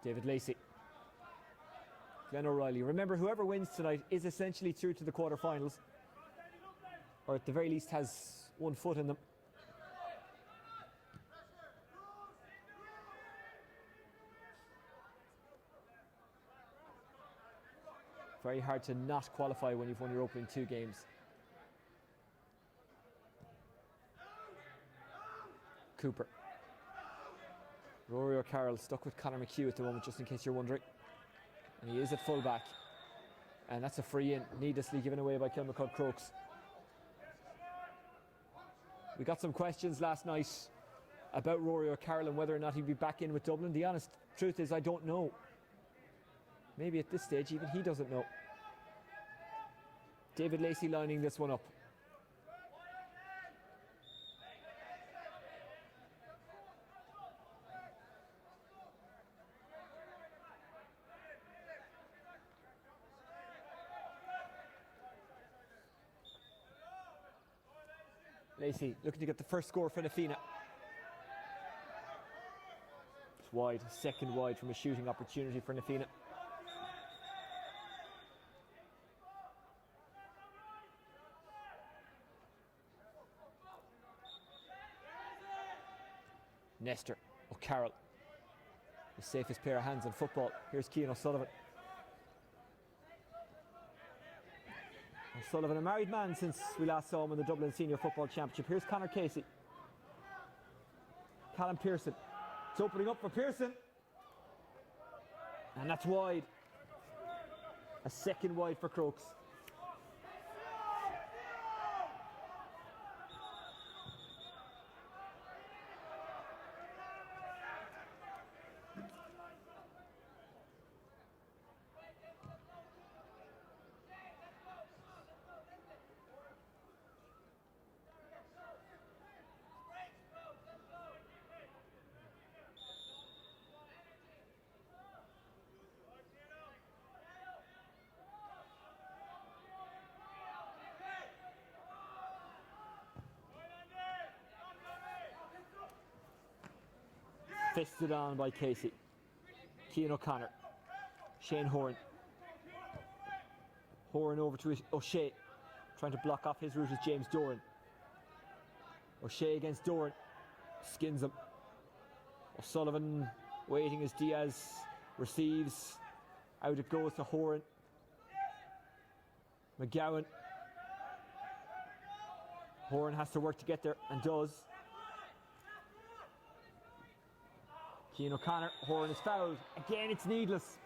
David Lacey. Glenn O'Reilly. Remember, whoever wins tonight is essentially through to the quarter-finals, or at the very least has one foot in them. Very hard to not qualify when you've won your opening two games. Cooper. Rory O'Carroll stuck with Conor McHugh at the moment, just in case you're wondering. And he is at full back. And that's a free in, needlessly given away by Kilmacud Crokes. We got some questions last night about Rory O'Carroll and whether or not he'd be back in with Dublin. The honest truth is I don't know. Maybe at this stage even he doesn't know. David Lacey lining this one up. Lacey looking to get the first score for the Fianna. It's wide, second wide from a shooting opportunity for the Fianna. Nestor O'Carroll, the safest pair of hands in football. Here's Cian O'Sullivan. O'Sullivan, a married man since we last saw him in the Dublin Senior Football Championship. Here's Conor Casey. Callum Pearson. It's opening up for Pearson. And that's wide. A second wide for Crokes. Fisted on by Casey. Cian O'Connor. Shane Horan. Horan over to O'Shea. Trying to block off his route is James Doran. O'Shea against Doran. Skins him. O'Sullivan waiting as Diaz receives. Out it goes to Horan. McGowan. Horan has to work to get there and does. Cian O'Connor. Horan is fouled. Again, it's needless.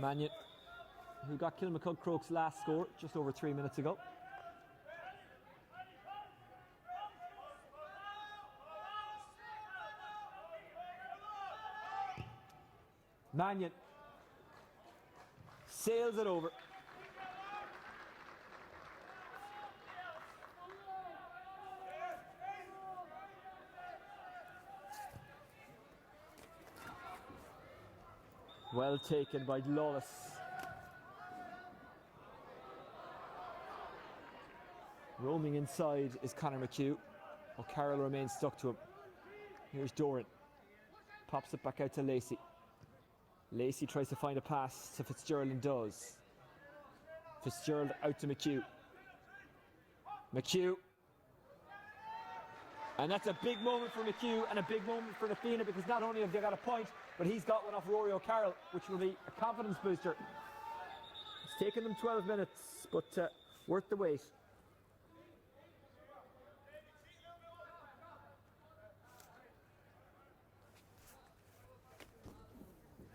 Mannion, who got Kilmacud Crokes' last score just over 3 minutes ago. Mannion sails it over. Well taken by Lawless. Roaming inside is Conor McHugh. O'Carroll remains stuck to him. Here's Doran. Pops it back out to Lacey. Lacey tries to find a pass to Fitzgerald and does. Fitzgerald out to McHugh. McHugh. And that's a big moment for McHugh and a big moment for the Fianna, because not only have they got a point, but he's got one off Rory O'Carroll, which will be a confidence booster. It's taken them 12 minutes, but worth the wait.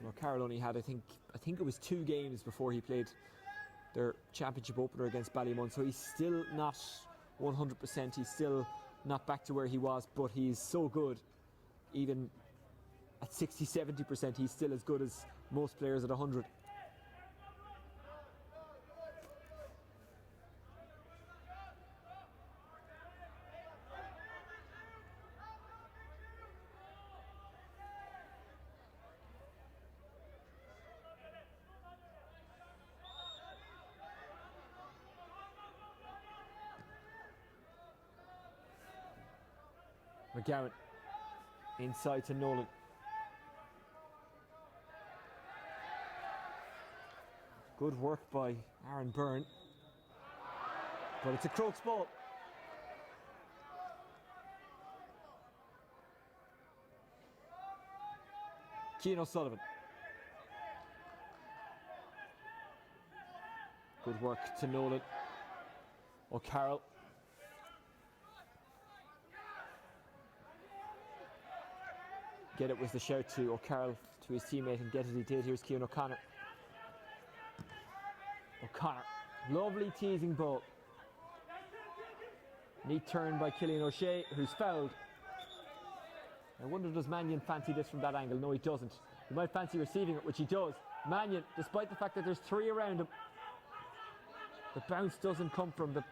O'Carroll only had, I think it was 2 games before he played their championship opener against Ballymun, so he's still not 100%. He's still not back to where he was, but he's so good. Even at 60-70%, he's still as good as most players at 100. McGowan inside to Nolan. Good work by Aaron Byrne, but it's a Crokes ball. Cian O'Sullivan. Good work to Nolan. O'Carroll. Get it was the shout to O'Carroll, to his teammate, and get it he did. Here's Cian O'Connor. O'Connor, lovely teasing ball. Neat turn by Cillian O'Shea, who's fouled. I wonder, does Mannion fancy this from that angle? No, he doesn't. He might fancy receiving it, which he does. Mannion, despite the fact that there's 3 around him, the bounce doesn't come from the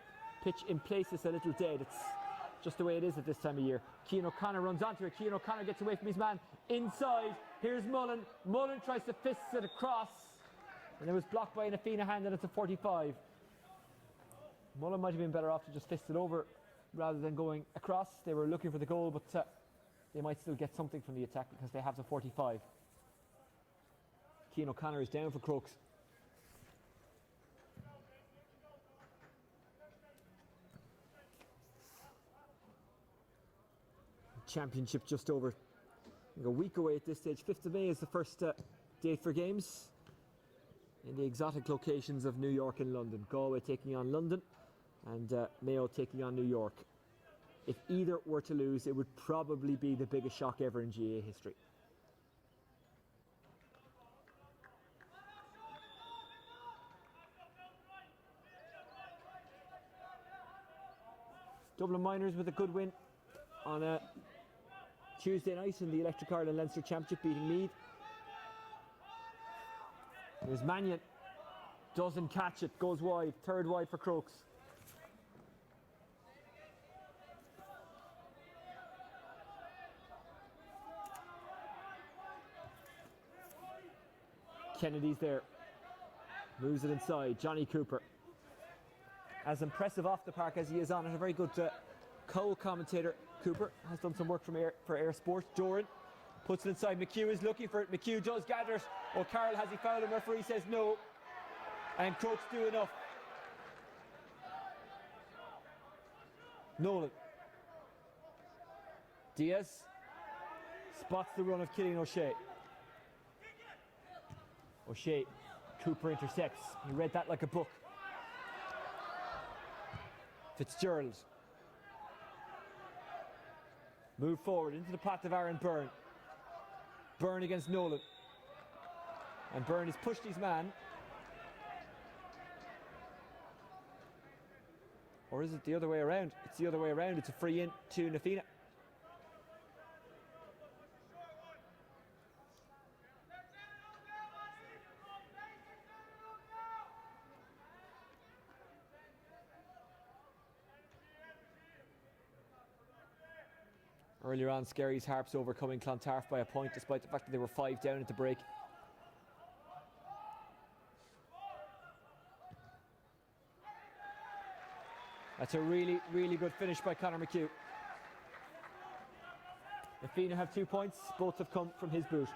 pitch in places a little dead. It's just the way it is at this time of year. Cian O'Connor runs onto it. Cian O'Connor gets away from his man inside. Here's Mullen. Mullen tries to fist it across, and it was blocked by an Fianna hand, and it's a 45. Mullen might have been better off to just fist it over rather than going across. They were looking for the goal, but they might still get something from the attack because they have the 45. Cian O'Connor is down for Crokes. Championship just over a week away at this stage. 5th of May is the first date for games in the exotic locations of New York and London. Galway taking on London and Mayo taking on New York. If either were to lose, it would probably be the biggest shock ever in GAA history. Dublin Miners with a good win on a Tuesday night in the Electric Ireland Leinster Championship, beating Meath. Here's Mannion. Doesn't catch it, goes wide. Third wide for Crokes. Kennedy's there. Moves it inside. Johnny Cooper. As impressive off the park as he is on it, a very good co-commentator. Cooper has done some work for Air Sports. Doran puts it inside. McHugh is looking for it. McHugh does gather it. O'Carroll, has he fouled him? Referee says no. And Crokes do enough. Nolan. Diaz spots the run of Killian O'Shea. O'Shea. Cooper intercepts. He read that like a book. Fitzgerald. Move forward into the path of Aaron Byrne. Byrne against Nolan. And Byrne has pushed his man. Or is it the other way around? It's the other way around. It's a free in to Nafina. Earlier on, Skerries Harps overcoming Clontarf by a point, despite the fact that they were 5 down at the break. That's a really, really good finish by Conor McHugh. The Fianna have 2 points. Both have come from his boot.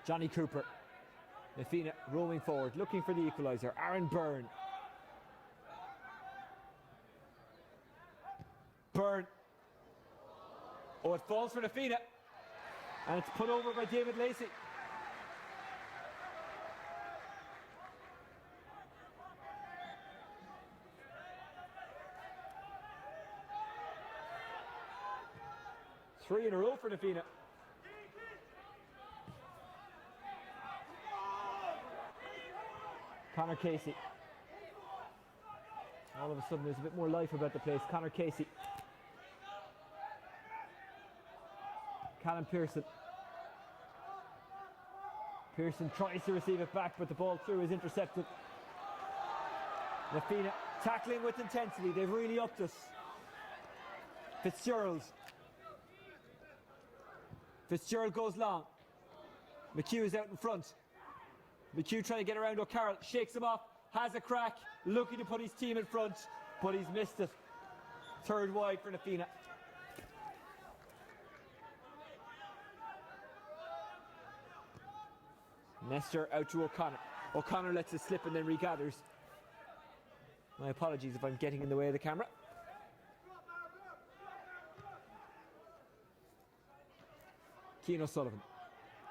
Johnny Cooper. Nafina roaming forward, looking for the equaliser. Aaron Byrne. Byrne. Oh, it falls for Nafina. And it's put over by David Lacey. Three in a row for Nafina. Conor Casey. All of a sudden there's a bit more life about the place. Conor Casey. Callum Pearson. Pearson tries to receive it back, but the ball through is intercepted. Nafina tackling with intensity. They've really upped us. Fitzgerald. Fitzgerald goes long. McHugh is out in front. McHugh trying to get around O'Carroll, shakes him off, has a crack, looking to put his team in front, but he's missed it. Third wide for Nafina. Nestor out to O'Connor. O'Connor lets it slip and then regathers. My apologies if I'm getting in the way of the camera. Cian O'Sullivan,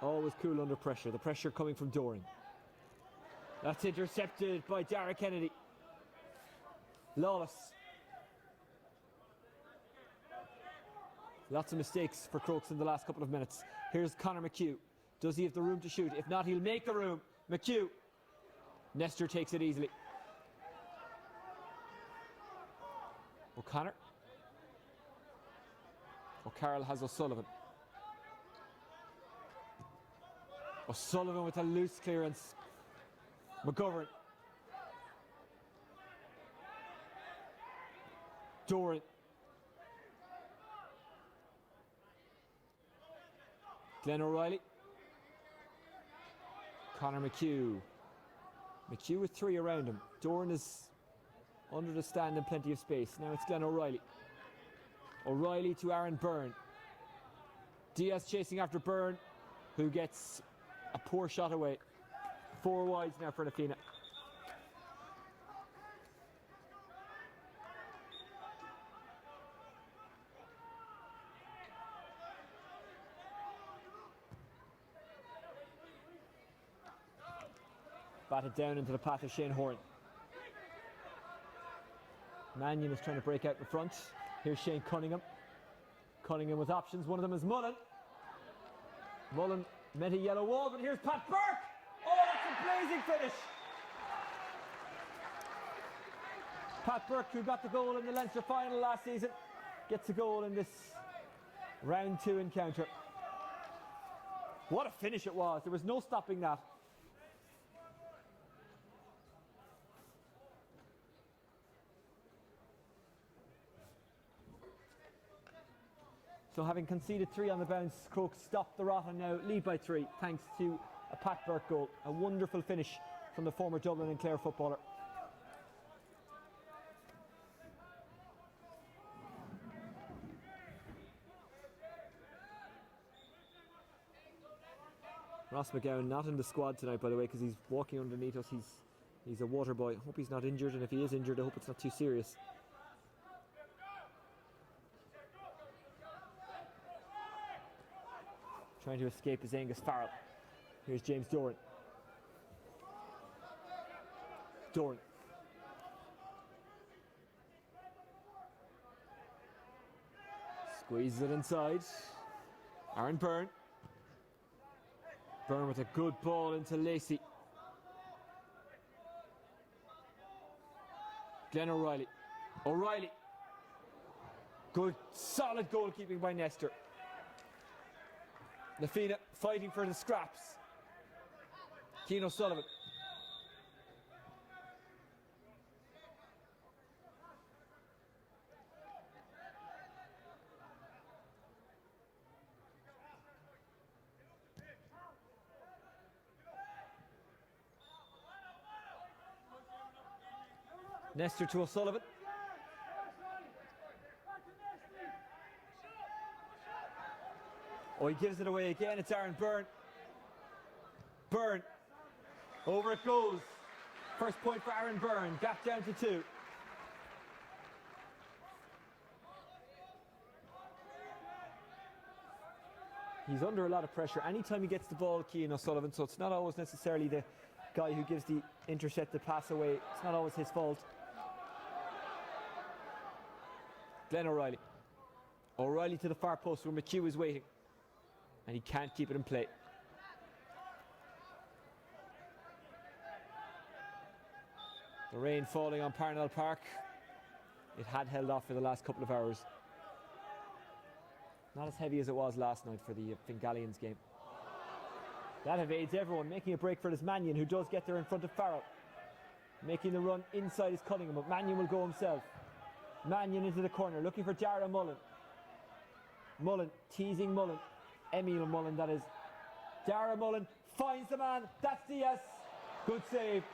always cool under pressure. The pressure coming from Doring. That's intercepted by Dara Kennedy. Lawless. Lots of mistakes for Crokes in the last couple of minutes. Here's Conor McHugh. Does he have the room to shoot? If not, he'll make the room. McHugh. Nestor takes it easily. O'Connor. O'Carroll has O'Sullivan. O'Sullivan with a loose clearance. McGovern. Doran. Glenn O'Reilly. Conor McHugh. McHugh with 3 around him. Doran is under the stand in plenty of space. Now it's Glenn O'Reilly. O'Reilly to Aaron Byrne. Diaz chasing after Byrne, who gets a poor shot away. 4 wides now for Nafina. Batted down into the path of Shane Horan. Mannion is trying to break out in front. Here's Shane Cunningham. Cunningham with options. One of them is Mullen. Mullen met a yellow wall, but here's Pat Burke. Oh, that's a blazing finish. Pat Burke, who got the goal in the Leinster final last season, gets a goal in this round 2 encounter. What a finish it was. There was no stopping that. So having conceded 3 on the bounce, Crokes stopped the rot and now lead by 3 thanks to a Pat Burke goal. A wonderful finish from the former Dublin and Clare footballer. Ross McGowan not in the squad tonight, by the way, because he's walking underneath us. He's a water boy. I hope he's not injured, and if he is injured, I hope it's not too serious. Trying to escape is Angus Farrell. Here's James Doran. Doran. Squeezes it inside. Aaron Byrne. Byrne with a good ball into Lacey. Glenn O'Reilly. O'Reilly. Good, solid goalkeeping by Nestor. Na Fianna fighting for the scraps. Keane O'Sullivan. Nestor to O'Sullivan. Oh, he gives it away again. It's Aaron Byrne. Byrne. Over it goes. First point for Aaron Byrne. Gap down to 2. He's under a lot of pressure. Anytime he gets the ball, Keane O'Sullivan, so it's not always necessarily the guy who gives the intercepted pass away. It's not always his fault. Glenn O'Reilly. O'Reilly to the far post where McHugh is waiting. And he can't keep it in play. The rain falling on Parnell Park. It had held off for the last couple of hours. Not as heavy as it was last night for the Fingallians game. That evades everyone, making a break for this Mannion, who does get there in front of Farrell. Making the run inside is Cunningham, but Mannion will go himself. Mannion into the corner, looking for Dara Mullen. Mullen, teasing Mullen. Emil Mullen, that is. Dara Mullen finds the man. That's Diaz. Good save.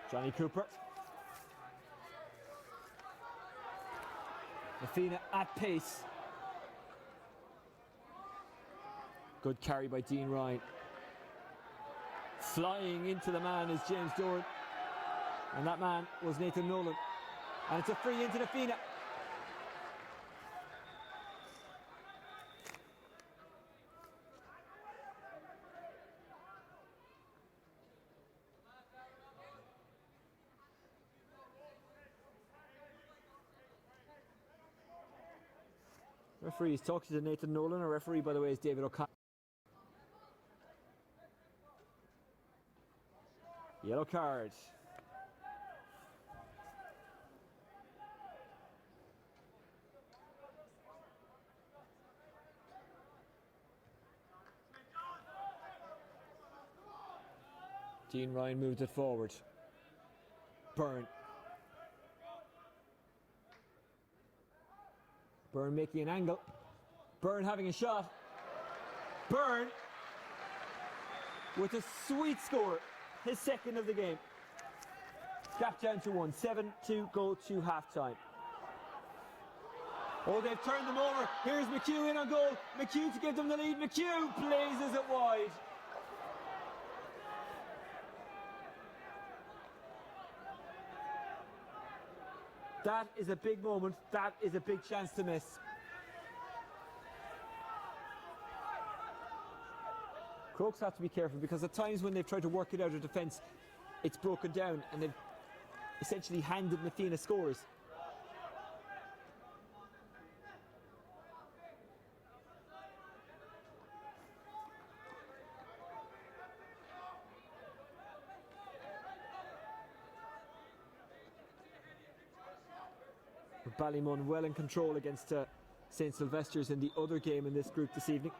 Johnny Cooper. Na Fianna at pace. Good carry by Dean Ryan. Flying into the man is James Doran. And that man was Nathan Nolan. And it's a free into Na Fianna. Referee is talking to Nathan Nolan. Our referee, by the way, is David O'Connor. Yellow card. Dean Ryan moved it forward. Byrne. Byrne making an angle. Byrne having a shot. Byrne with a sweet score. His second of the game. Gap down to 1. 7 to go to half-time. Oh, they've turned them over. Here's McHugh in on goal. McHugh to give them the lead. McHugh blazes it wide. That is a big moment. That is a big chance to miss. Crokes have to be careful because at times when they've tried to work it out of defence, it's broken down and they've essentially handed Na Fianna scores. Ballymun well in control against St Sylvester's in the other game in this group this evening.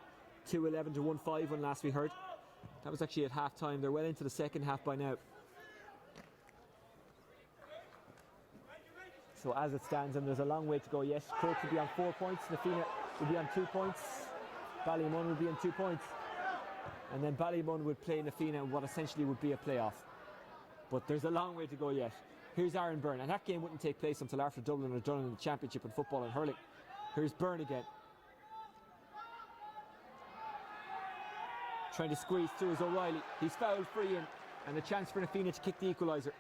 2-11 to 1-5 when last we heard. That was actually at half time. They're well into the second half by now. So as it stands, and there's a long way to go yet, Crokes will be on 4 points, Fianna will be on 2 points, Ballymun will be on 2 points, and then Ballymun would play Fianna in what essentially would be a playoff. But there's a long way to go yet. Here's Aaron Byrne, and that game wouldn't take place until after Dublin are done in the championship in football and hurling. Here's Byrne again. Trying to squeeze through is O'Reilly. He's fouled free in, and a chance for Fianna to kick the equaliser.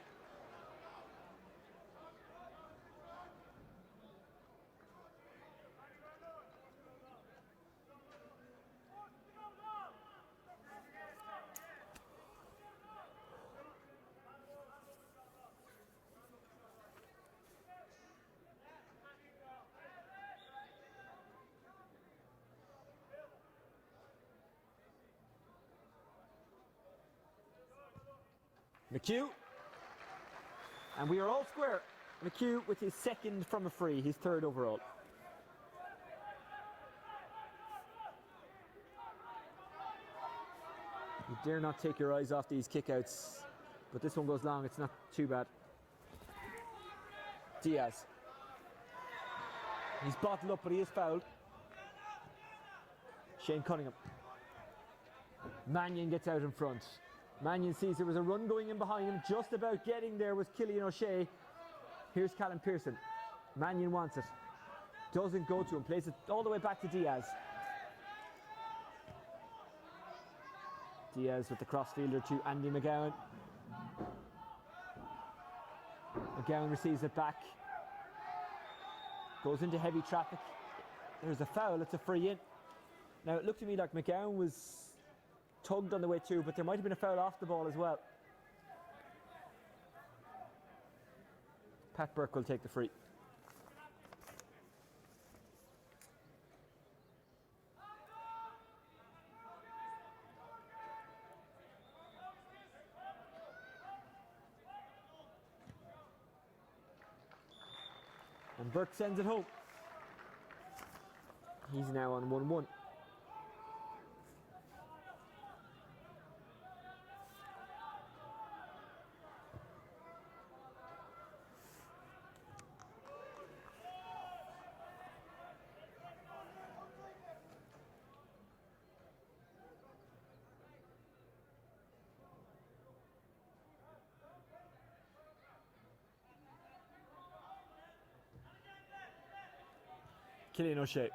McHugh, and we are all square. McHugh with his second from a free, his third overall. You dare not take your eyes off these kickouts, but this one goes long, it's not too bad. Diaz. He's bottled up, but he is fouled. Shane Cunningham. Mannion gets out in front. Mannion sees there was a run going in behind him, just about getting there was Killian O'Shea. Here's Callum Pearson. Mannion wants it. Doesn't go to him, plays it all the way back to Diaz. Diaz with the crossfielder to Andy McGowan. McGowan receives it back. Goes into heavy traffic. There's a foul, it's a free in. Now it looked to me like McGowan was tugged on the way through, but there might have been a foul off the ball as well. Pat Burke will take the free. And Burke sends it home. He's now on 1-1. Killian O'Shea.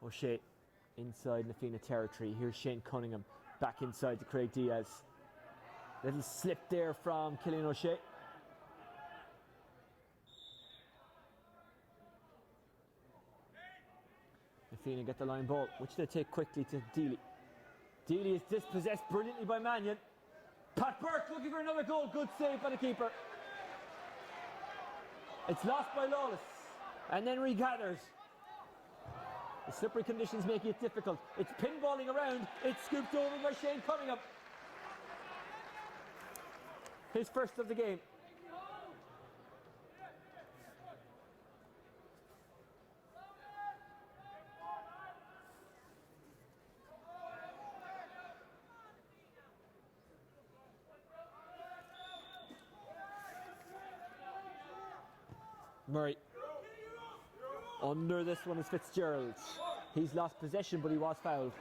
O'Shea inside Fianna territory. Here's Shane Cunningham back inside to Craig Diaz. Little slip there from Killian O'Shea. Fianna get the line ball, which they take quickly to Dealey. Dealey is dispossessed brilliantly by Mannion. Pat Burke looking for another goal. Good save by the keeper. It's lost by Lawless, and then regathers. The slippery conditions making it difficult. It's pinballing around. It's scooped over by Shane Cunningham. His first of the game. Murray. Under this one is Fitzgerald. He's lost possession, but he was fouled.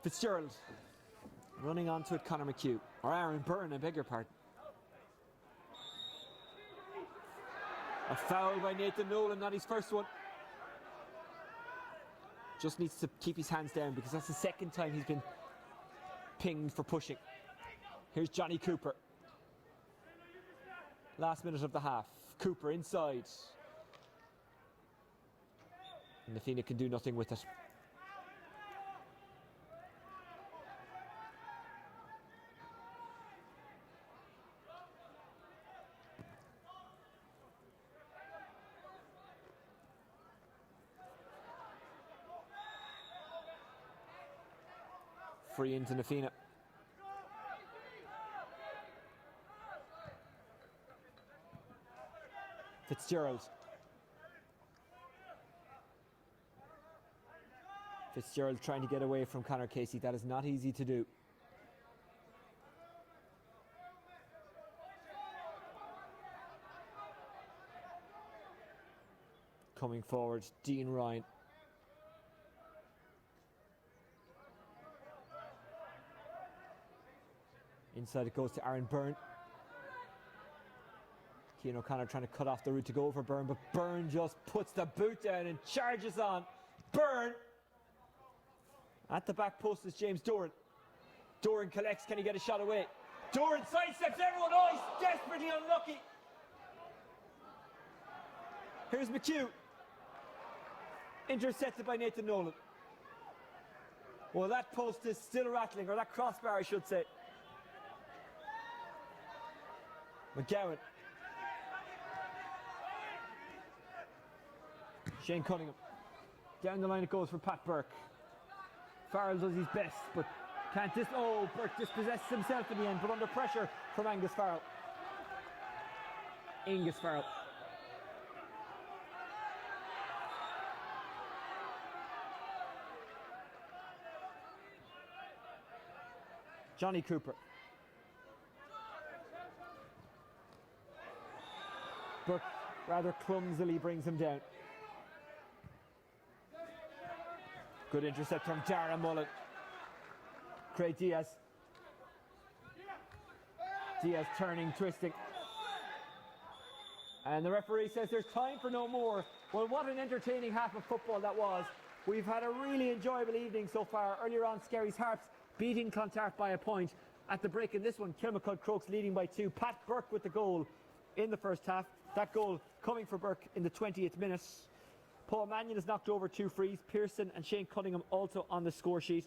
Fitzgerald. Running onto it, Conor McHugh. Or Aaron Byrne, I beg your pardon. A foul by Nathan Nolan, not his first one. Just needs to keep his hands down because that's the second time he's been pinged for pushing. Here's Johnny Cooper. Last minute of the half. Cooper inside. And Fianna can do nothing with it. Free into Nafina. Fitzgerald. Fitzgerald trying to get away from Conor Casey. That is not easy to do. Coming forward, Dean Ryan. Inside it goes to Aaron Byrne. Cian O'Connor trying to cut off the route to go for Byrne, but Byrne just puts the boot down and charges on. Byrne! At the back post is James Doran. Doran collects, can he get a shot away? Doran sidesteps everyone, oh, he's desperately unlucky. Here's McHugh. Intercepted by Nathan Nolan. Well, that post is still rattling, or that crossbar I should say. McGowan. Shane Cunningham. Down the line it goes for Pat Burke. Farrell does his best, but can't Burke dispossesses himself in the end, but under pressure from Angus Farrell. Angus Farrell. Johnny Cooper. Burke rather clumsily brings him down. Good intercept from Dara Mullen. Craig Diaz. Diaz turning, twisting. And the referee says there's time for no more. Well, what an entertaining half of football that was. We've had a really enjoyable evening so far. Earlier on, Skerries Harps beating Clontarf by a point. At the break in this one, Kilmacud Crokes leading by 2. Pat Burke with the goal in the first half. That goal coming for Burke in the 20th minute. Paul Mannion has knocked over 2 frees. Pearson and Shane Cunningham also on the score sheet.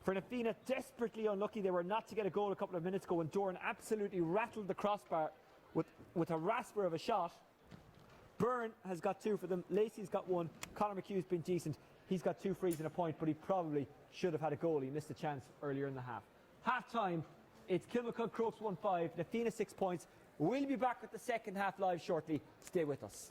For Nafina, desperately unlucky they were not to get a goal a couple of minutes ago when Doran absolutely rattled the crossbar with a rasper of a shot. Byrne has got 2 for them. Lacey's got 1. Conor McHugh's been decent. He's got 2 frees and a point, but he probably should have had a goal. He missed a chance earlier in the half. Half time, it's Kilmacud Crokes 1-5, Nafina 6 points. We'll be back with the second half live shortly. Stay with us.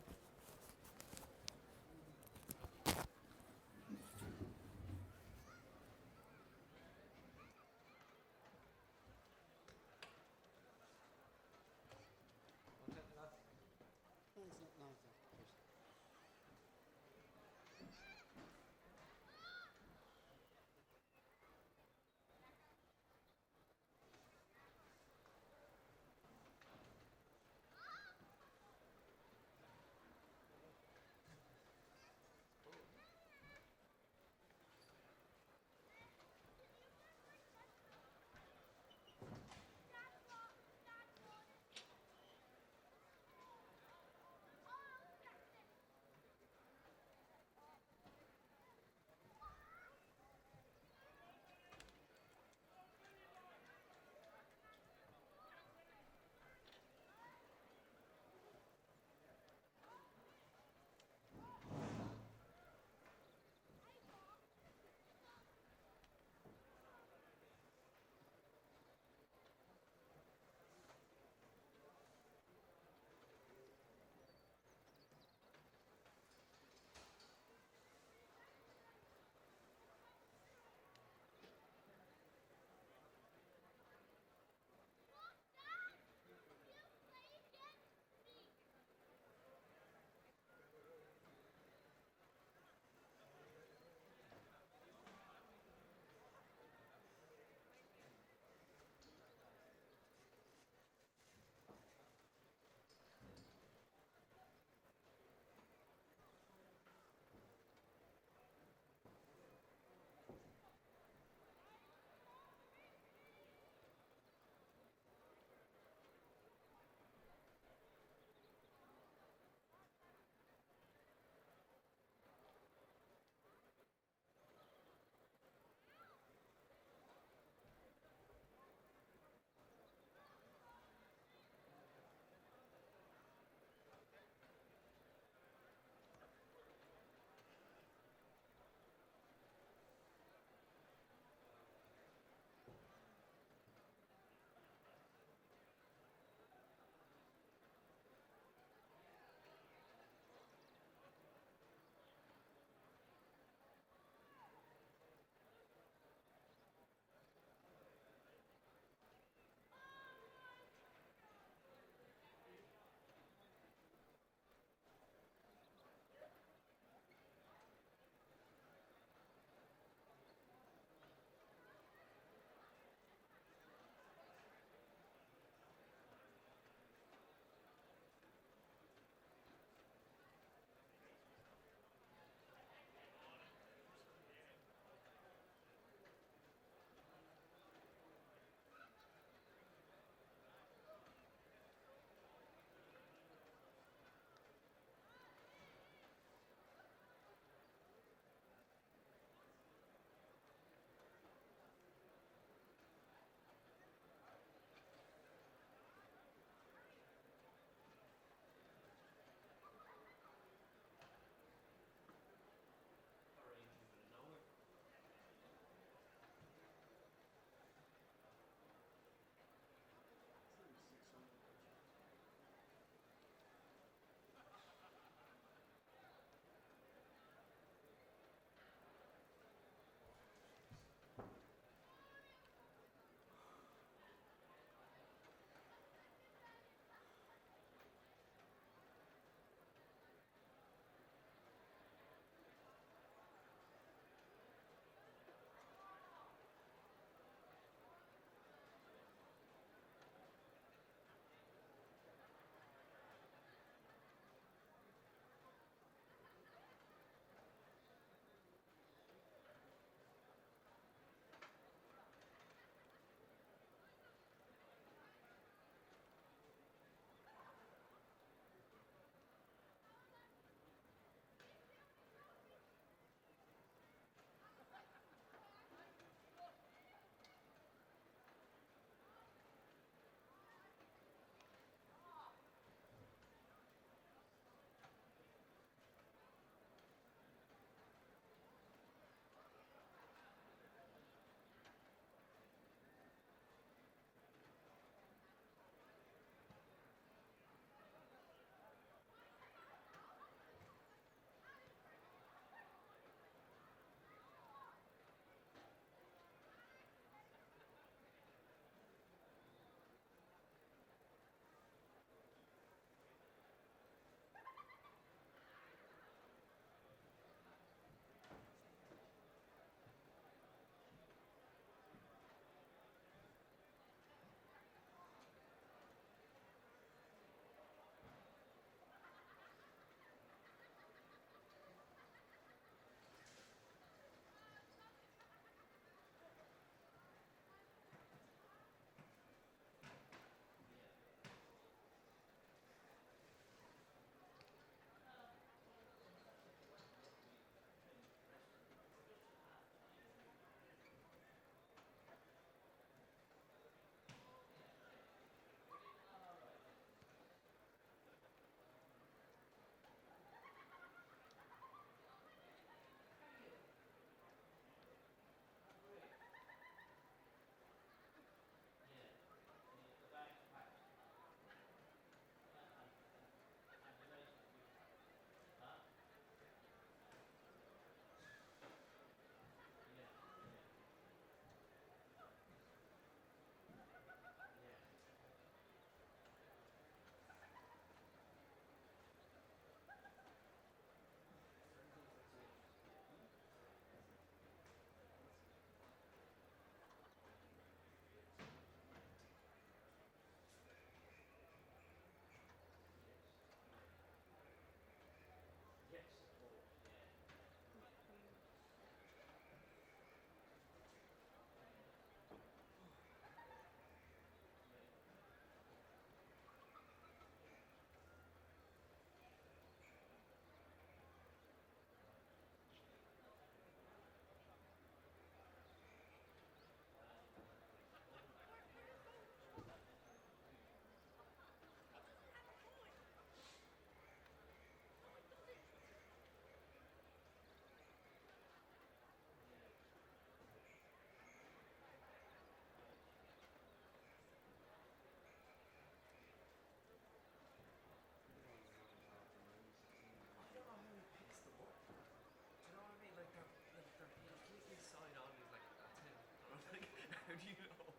you know.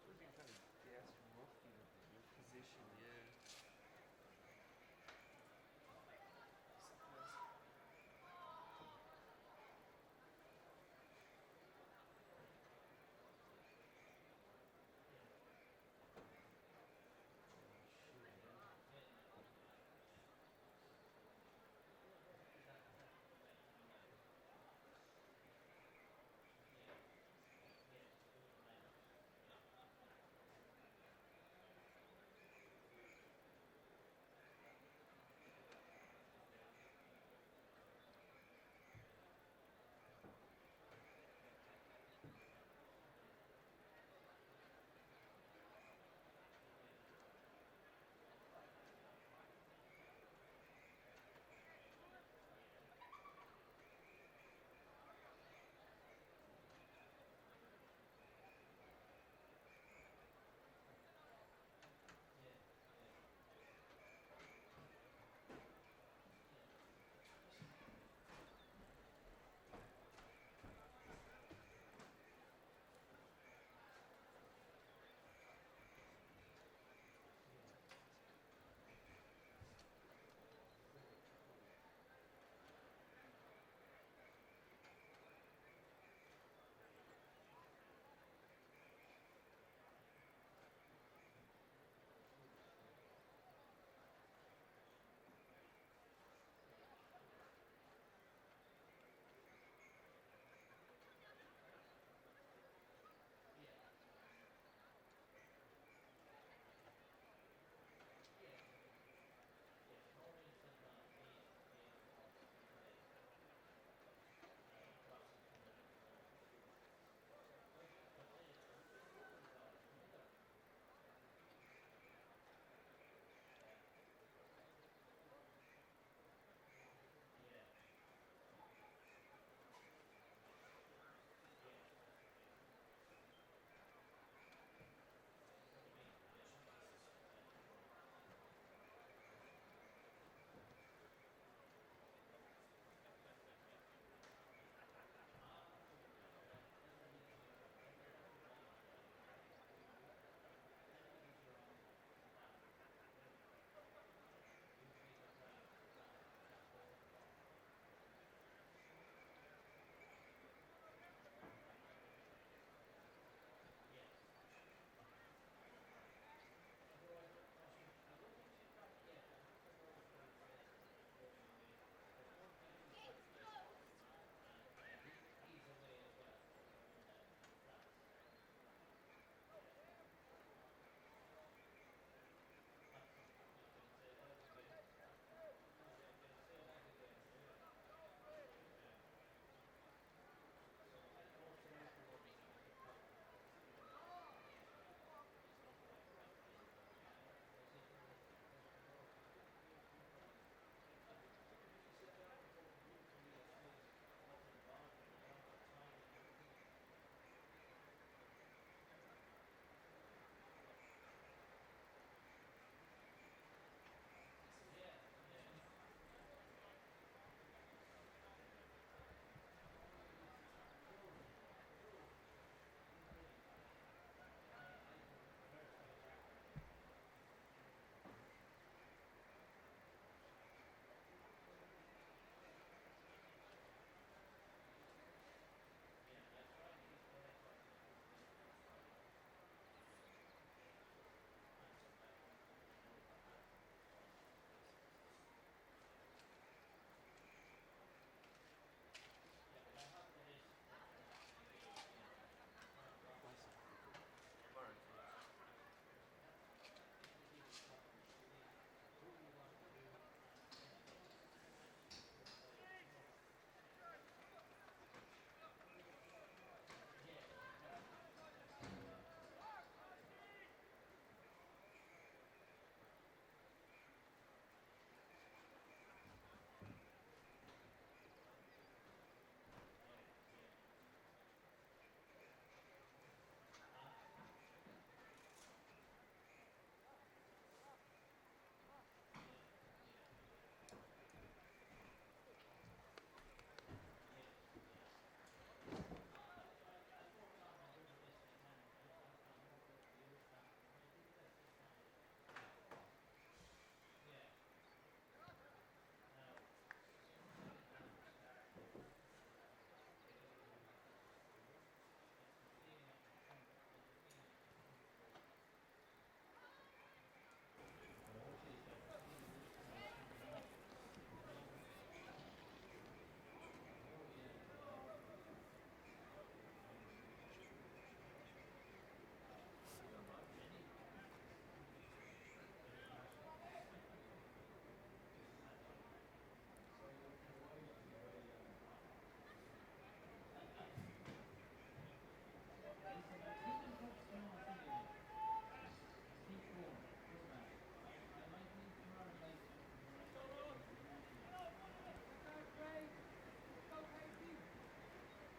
It would be kind of gas rough, you know, your position, yeah.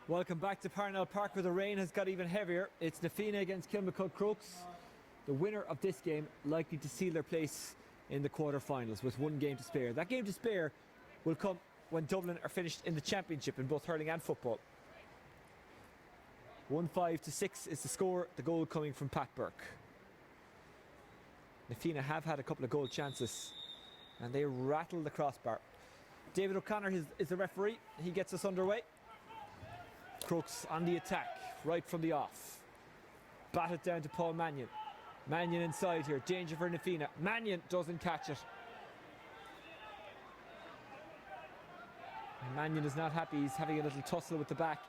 Welcome back to Parnell Park, where the rain has got even heavier. It's Fianna against Kilmacud Crokes. The winner of this game likely to seal their place in the quarter-finals with one game to spare. That game to spare will come when Dublin are finished in the championship in both hurling and football. 1-5-6 is the score, the goal coming from Pat Burke. Fianna have had a couple of goal chances and they rattle the crossbar. David O'Connor is the referee. He gets us underway. Crokes on the attack, right from the off. Batted down to Paul Mannion. Mannion inside here, danger for Fianna. Mannion doesn't catch it. And Mannion is not happy, he's having a little tussle with the back.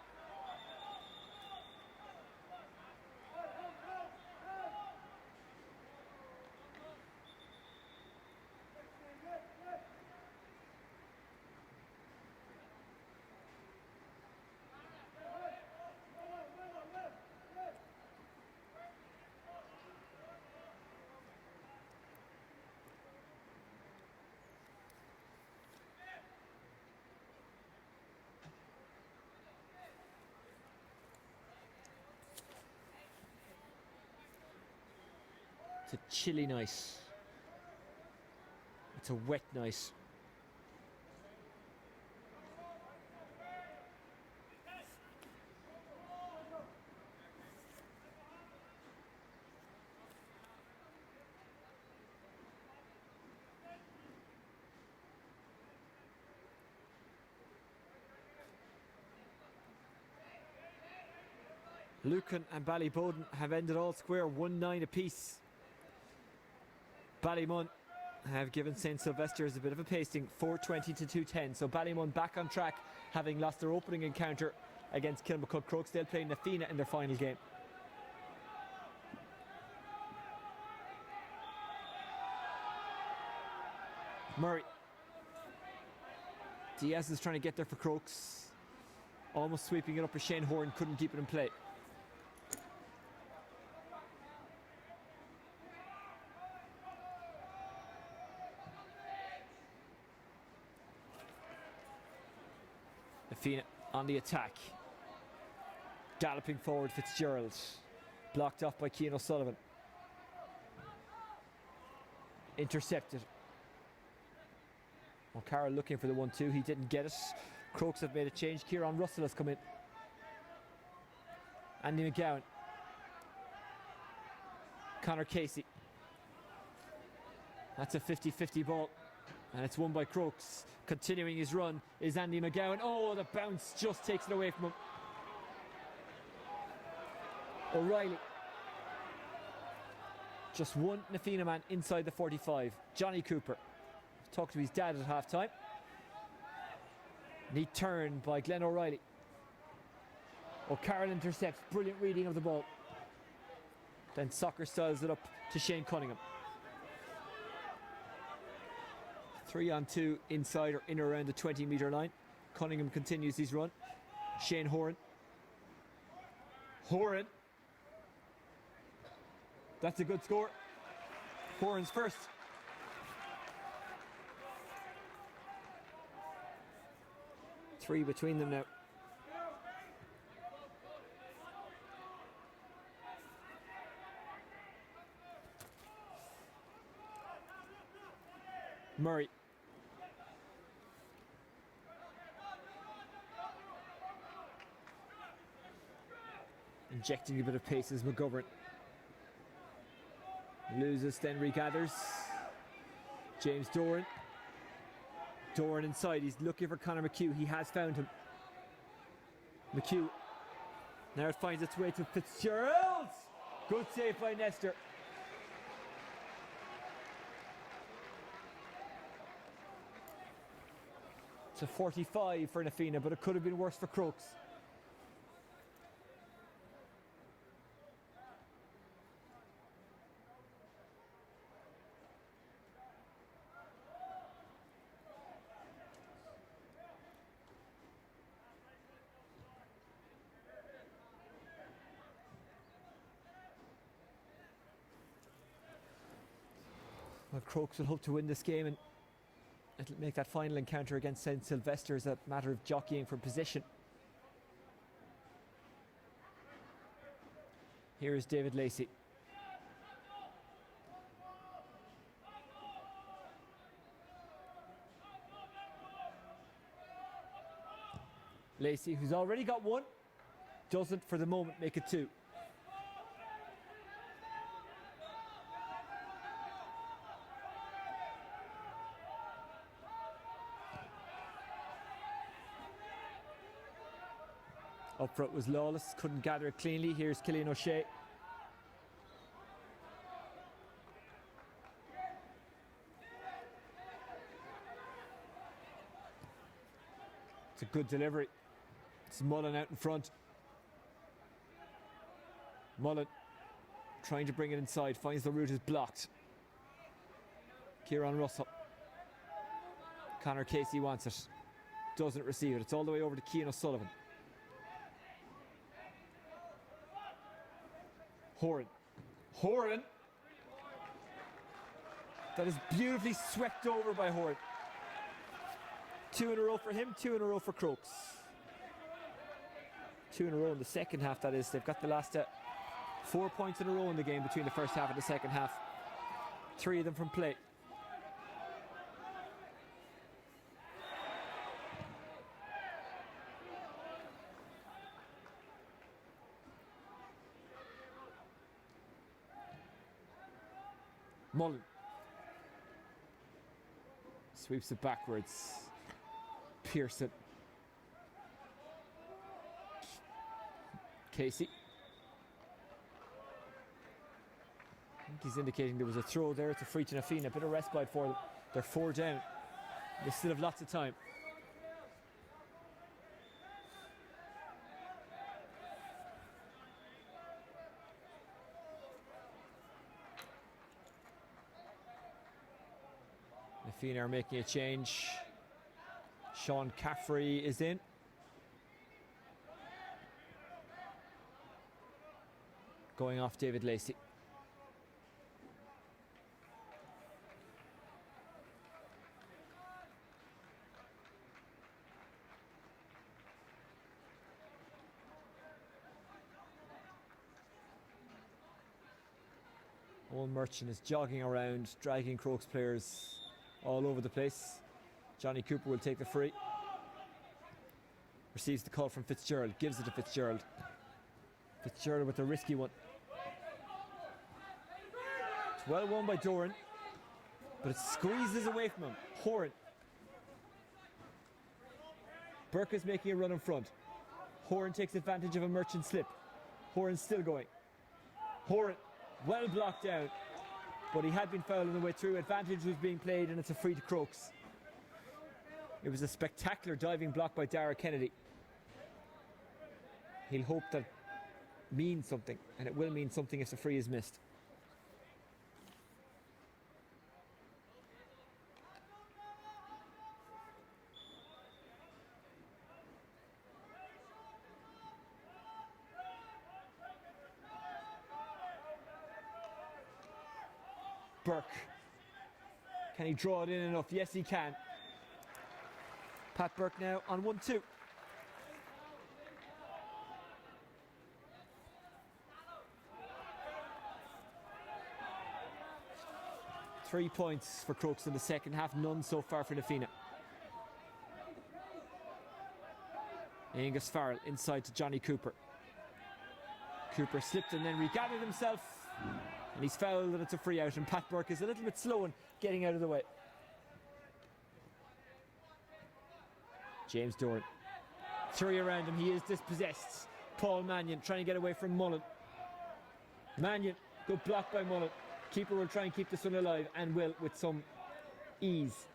It's a chilly night. It's a wet night. Lucan and Ballyboden have ended all square 1-9 apiece. Ballymun have given St Sylvester's a bit of a pasting, 420 to 210. So Ballymun back on track, having lost their opening encounter against Kilmacud Crokes. They'll play Fianna in their final game. Murray. Diaz is trying to get there for Crokes. Almost sweeping it up, as Shane Horan couldn't keep it in play. Fianna on the attack. Galloping forward, Fitzgerald. Blocked off by Cian O'Sullivan. Intercepted. O'Carroll looking for the 1-2. He didn't get it. Crokes have made a change. Kieran Russell has come in. Andy McGowan. Conor Casey. That's a 50-50 ball. And it's won by Crokes. Continuing his run is Andy McGowan. Oh, the bounce just takes it away from him. O'Reilly. Just one Fianna man inside the 45. Johnny Cooper. Talked to his dad at half time. Neat turn by Glenn O'Reilly. O'Carroll intercepts. Brilliant reading of the ball. Then Soccer styles it up to Shane Cunningham. 3-on-2 inside or in or around the 20-metre line. Cunningham continues his run. Shane Horan. Horan. That's a good score. Horan's first. Three between them now. Murray. Injecting a bit of pace as McGovern. Loses, then regathers. James Doran. Doran inside, he's looking for Conor McHugh. He has found him. McHugh. Now it finds its way to Fitzgerald. Good save by Nestor. It's a 45 for Fianna, but it could have been worse for Crokes. Well, Crokes will hope to win this game, and it'll make that final encounter against St Sylvester's a matter of jockeying for position. Here is David Lacey. Lacey, who's already got one, doesn't for the moment make it two. Up front was Lawless, couldn't gather it cleanly. Here's Cillian O'Shea. It's a good delivery. It's Mullen out in front. Mullen trying to bring it inside, finds the route is blocked. Kieran Russell. Conor Casey wants it. Doesn't receive it. It's all the way over to Cian O'Sullivan. Horan. Horan. That is beautifully swept over by Horan. 2 in a row for him, 2 in a row for Crokes. 2 in a row in the second half, that is. They've got the last 4 points in a row in the game between the first half and the second half. 3 of them from play. Mullen sweeps it backwards. Pearson. Casey. I think he's indicating there was a throw there. It's a free to Fianna. A bit of respite for them. They're 4 down. They still have lots of time. Fianna are making a change. Sean Caffrey is in. Going off David Lacey. Owen Merchant is jogging around, dragging Crokes players all over the place. Johnny Cooper will take the free. Receives the call from Fitzgerald, gives it to Fitzgerald. Fitzgerald with a risky one. It's well won by Doran, but it squeezes away from him. Horan. Burke is making a run in front. Horan takes advantage of a Merchant slip. Horan's still going. Horan, well blocked down, but he had been fouled on the way through. Advantage was being played, and it's a free to Crokes. It was a spectacular diving block by Dara Kennedy. He'll hope that means something, and it will mean something if the free is missed. Burke. Can he draw it in enough? Yes, he can. Pat Burke now on 1-2. Three points for Crokes in the second half, none so far for Fianna. Angus Farrell inside to Johnny Cooper. Cooper slipped and then regathered himself, and he's fouled, and it's a free out, and Pat Burke is a little bit slow in getting out of the way. James Doran. 3 around him, he is dispossessed. Paul Mannion trying to get away from Mullen. Mannion, good block by Mullen. Keeper will try and keep this one alive, and will with some ease.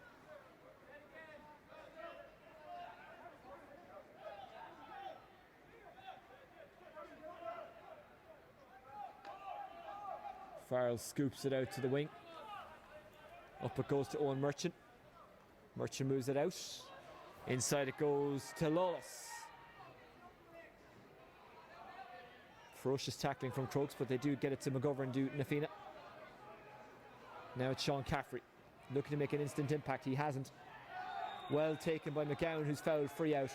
Farrell scoops it out to the wing. Up it goes to Owen Merchant. Merchant moves it out. Inside it goes to Lawless. Ferocious tackling from Crokes, but they do get it to McGovern due to Fianna. Now it's Sean Caffrey looking to make an instant impact. He hasn't. Well taken by McGowan, who's fouled, free out.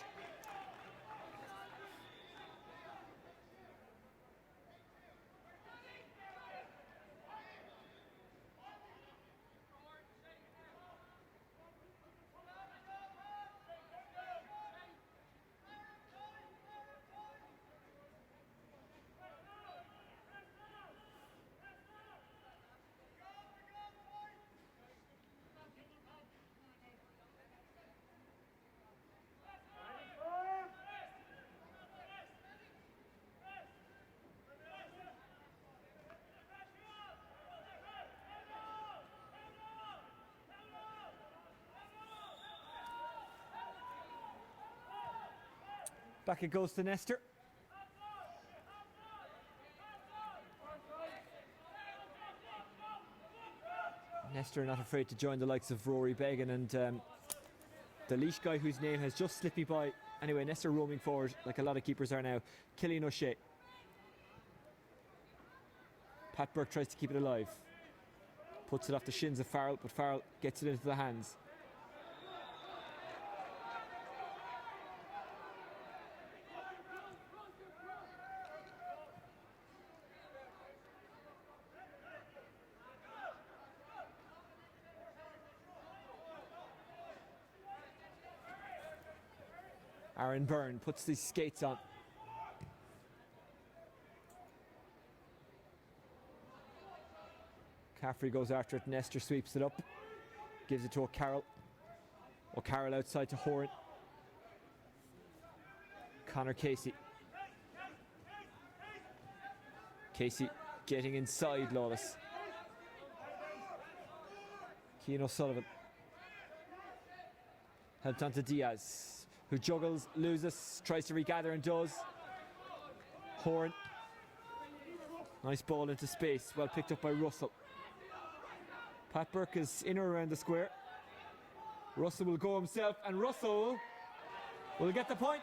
Back it goes to Nestor. Nestor not afraid to join the likes of Rory Began and the Laois guy whose name has just slipped me by. Anyway, Nestor roaming forward like a lot of keepers are now. Killian O'Shea. Pat Burke tries to keep it alive. Puts it off the shins of Farrell, but Farrell gets it into the hands. Aaron Byrne puts these skates on. Caffrey goes after it. Nestor sweeps it up. Gives it to O'Carroll. O'Carroll outside to Horan. Connor Casey. Casey getting inside Lawless. Cian O'Sullivan. Helped on to Diaz, who juggles, loses, tries to regather and does. Horan. Nice ball into space, well picked up by Russell. Pat Burke is in or around the square. Russell will go himself, and Russell will get the point.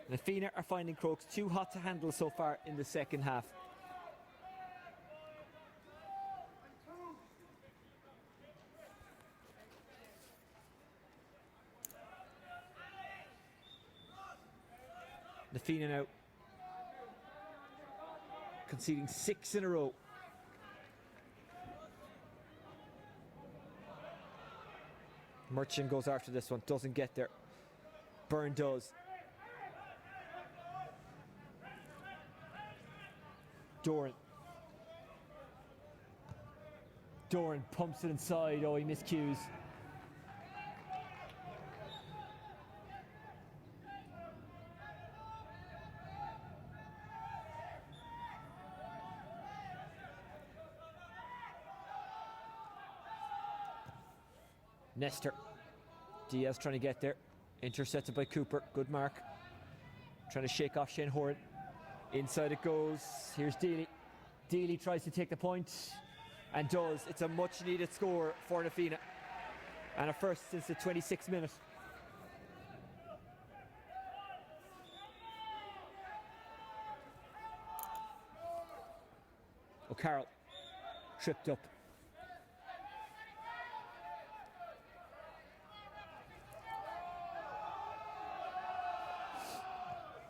The Fianna are finding Crokes too hot to handle so far in the second half. The Fianna now conceding 6 in a row. Merchant goes after this one, doesn't get there. Byrne does. Doran. Doran pumps it inside. Oh, he miscues. Nestor. Diaz trying to get there. Intercepted by Cooper. Good mark. Trying to shake off Shane Horan. Inside it goes. Here's Dealey. Dealey tries to take the point and does. It's a much needed score for the Fianna. And a first since the 26th minute. O'Carroll tripped up.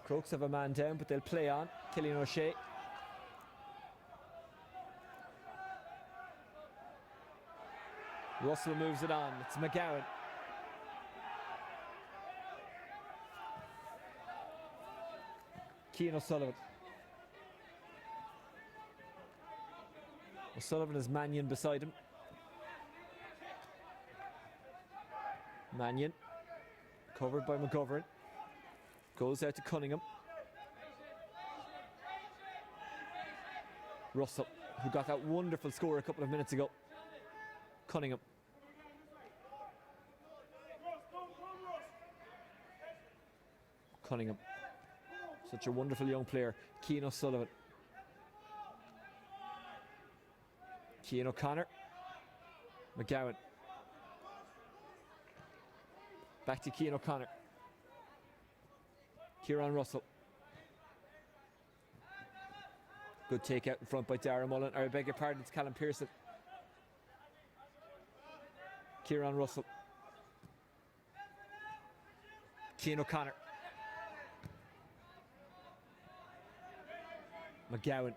Crokes have a man down, but they'll play on. Killian O'Shea. Russell moves it on. It's McGowan. Cian O'Sullivan. O'Sullivan has Mannion beside him. Mannion. Covered by McGovern. Goes out to Cunningham. Russell, who got that wonderful score a couple of minutes ago. Cunningham. Cunningham. Such a wonderful young player. Cian O'Sullivan. Cian O'Connor. McGowan. Back to Cian O'Connor. Kieran Russell. Good take out in front by Darragh Mullen. Or I beg your pardon, it's Callum Pearson. Kieran Russell. Cian O'Connor. McGowan.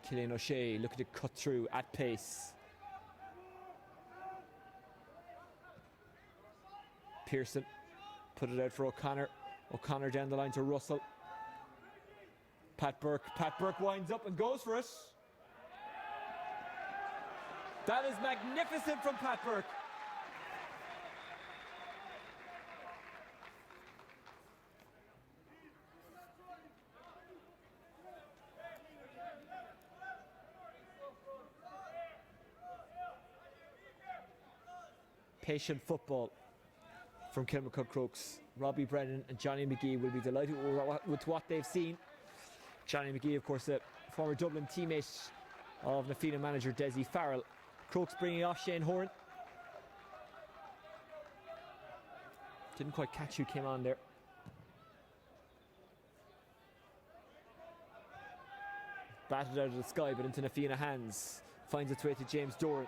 Killian O'Shea looking to cut through at pace. Pearson put it out for O'Connor. O'Connor down the line to Russell. Pat Burke. Pat Burke winds up and goes for it. That is magnificent from Pat Burke. patient football from Kilmacud Crokes. Robbie Brennan and Johnny McGee will be delighted with what they've seen. Johnny McGee, of course, a former Dublin teammate of Na Fianna manager Desi Farrell. Crokes bringing off Shane Horan. Didn't quite catch who came on there. Batted out of the sky, but into Na Fianna hands. Finds its way to James Doran.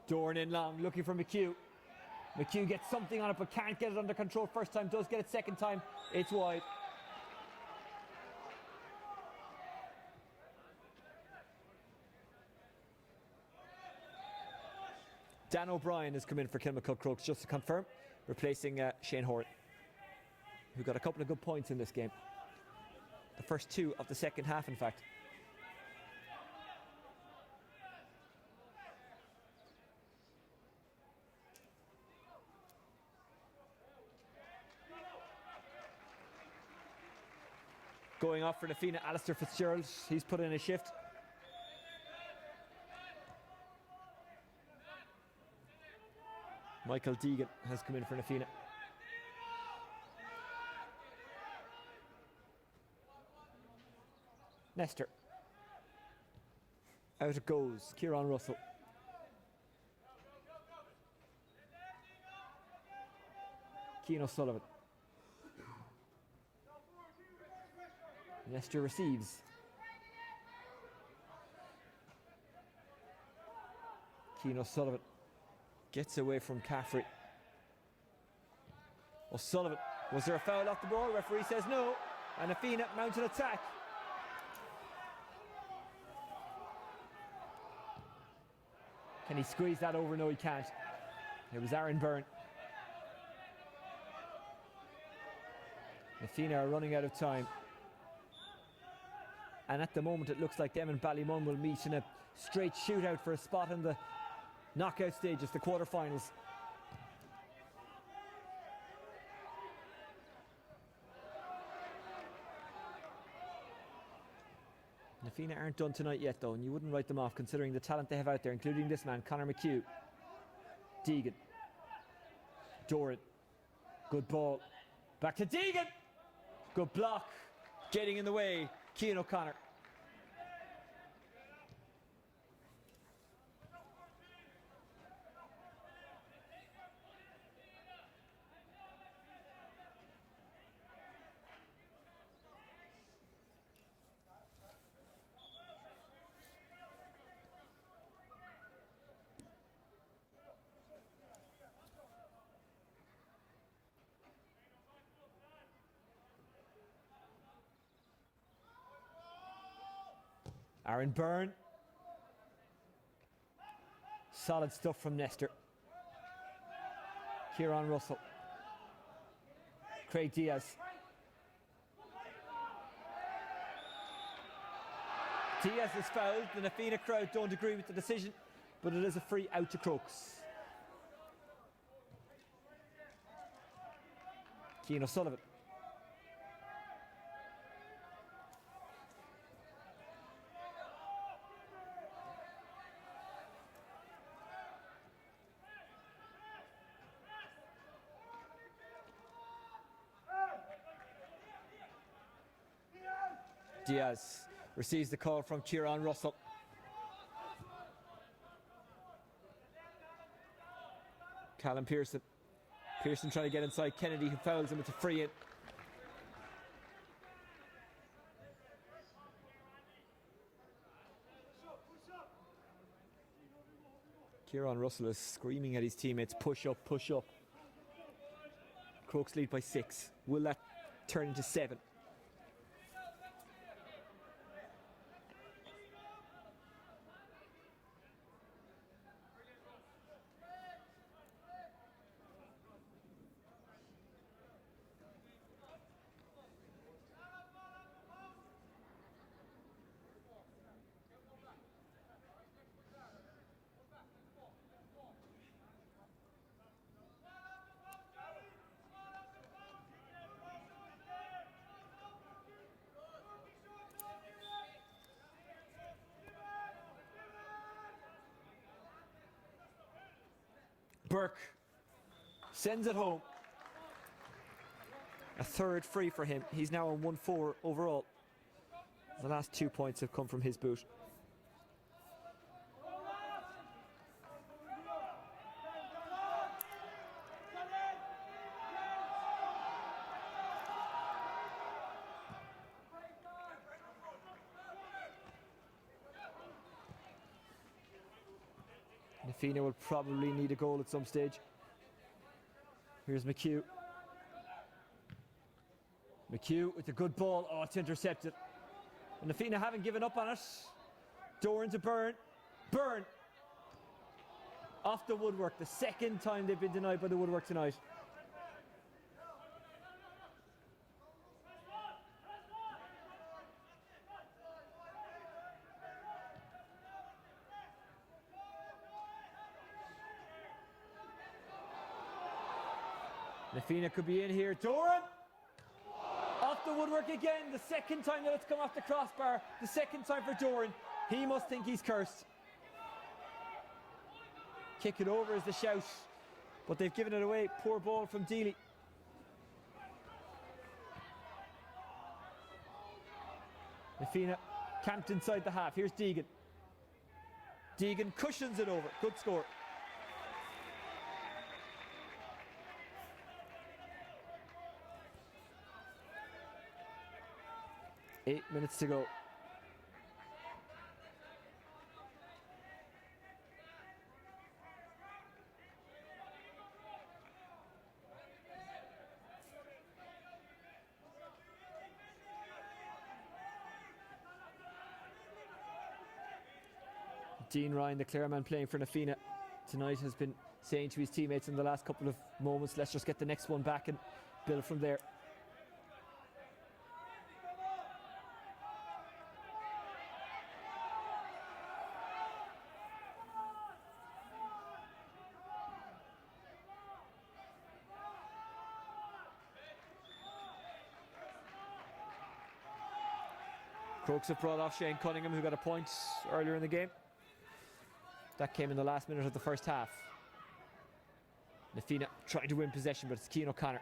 Doran in long, looking for McHugh. McHugh gets something on it, but can't get it under control first time. Does get it second time. It's wide. Dan O'Brien has come in for Kilmacud Crokes, just to confirm, replacing Shane Horan, who got a couple of good points in this game. The first two of the second half, in fact. Going off for Na Fianna, Alistair Fitzgerald. He's put in a shift. Michael Deegan has come in for Na Fianna. Nestor. Out it goes. Kieran Russell. Keane O'Sullivan. Nestor receives. Keane O'Sullivan gets away from Caffrey. O'Sullivan. Was there a foul off the ball? Referee says no. And Na Fianna mounts an attack. Can he squeeze that over? No, he can't. It was Aaron Byrne. Na Fianna are running out of time. And at the moment it looks like them and Ballymun will meet in a straight shootout for a spot in the knockout stages, the quarterfinals. Na Fianna aren't done tonight yet though, and you wouldn't write them off considering the talent they have out there, including this man, Conor McHugh. Deegan. Doran. Good ball. Back to Deegan. Good block. Getting in the way, Cian O'Connor. Aaron Byrne. Solid stuff from Nestor. Kieran Russell. Craig Diaz. Diaz is fouled. The Na Fianna crowd don't agree with the decision, but it is a free out to Crokes. Cian O'Sullivan. Diaz receives the call from Kieran Russell. Callum Pearson. Pearson trying to get inside Kennedy, who fouls him. It's a free in. Kieran Russell is screaming at his teammates, push up, push up. Crokes lead by 6. Will that turn into 7? Burke sends it home. A third free for him. He's now on 1-4 overall. The last 2 points have come from his boot. Fianna will probably need a goal at some stage. Here's McHugh. McHugh with a good ball. Oh, it's intercepted. And the Fianna haven't given up on it. Doran to Byrne. Byrne! Off the woodwork. The second time they've been denied by the woodwork tonight. Fianna could be in here. Doran! Off the woodwork again. The second time that it's come off the crossbar. The second time for Doran. He must think he's cursed. Kick it over is the shout. But they've given it away. Poor ball from Dealey. Fianna camped inside the half. Here's Deegan. Deegan cushions it over. Good score. Eight minutes to go. Dean Ryan, the Clareman playing for Fianna tonight, has been saying to his teammates in the last couple of moments, let's just get the next one back and build from there. Crokes have brought off Shane Cunningham, who got a point earlier in the game. That came in the last minute of the first half. Fianna trying to win possession, but it's Cian O'Connor.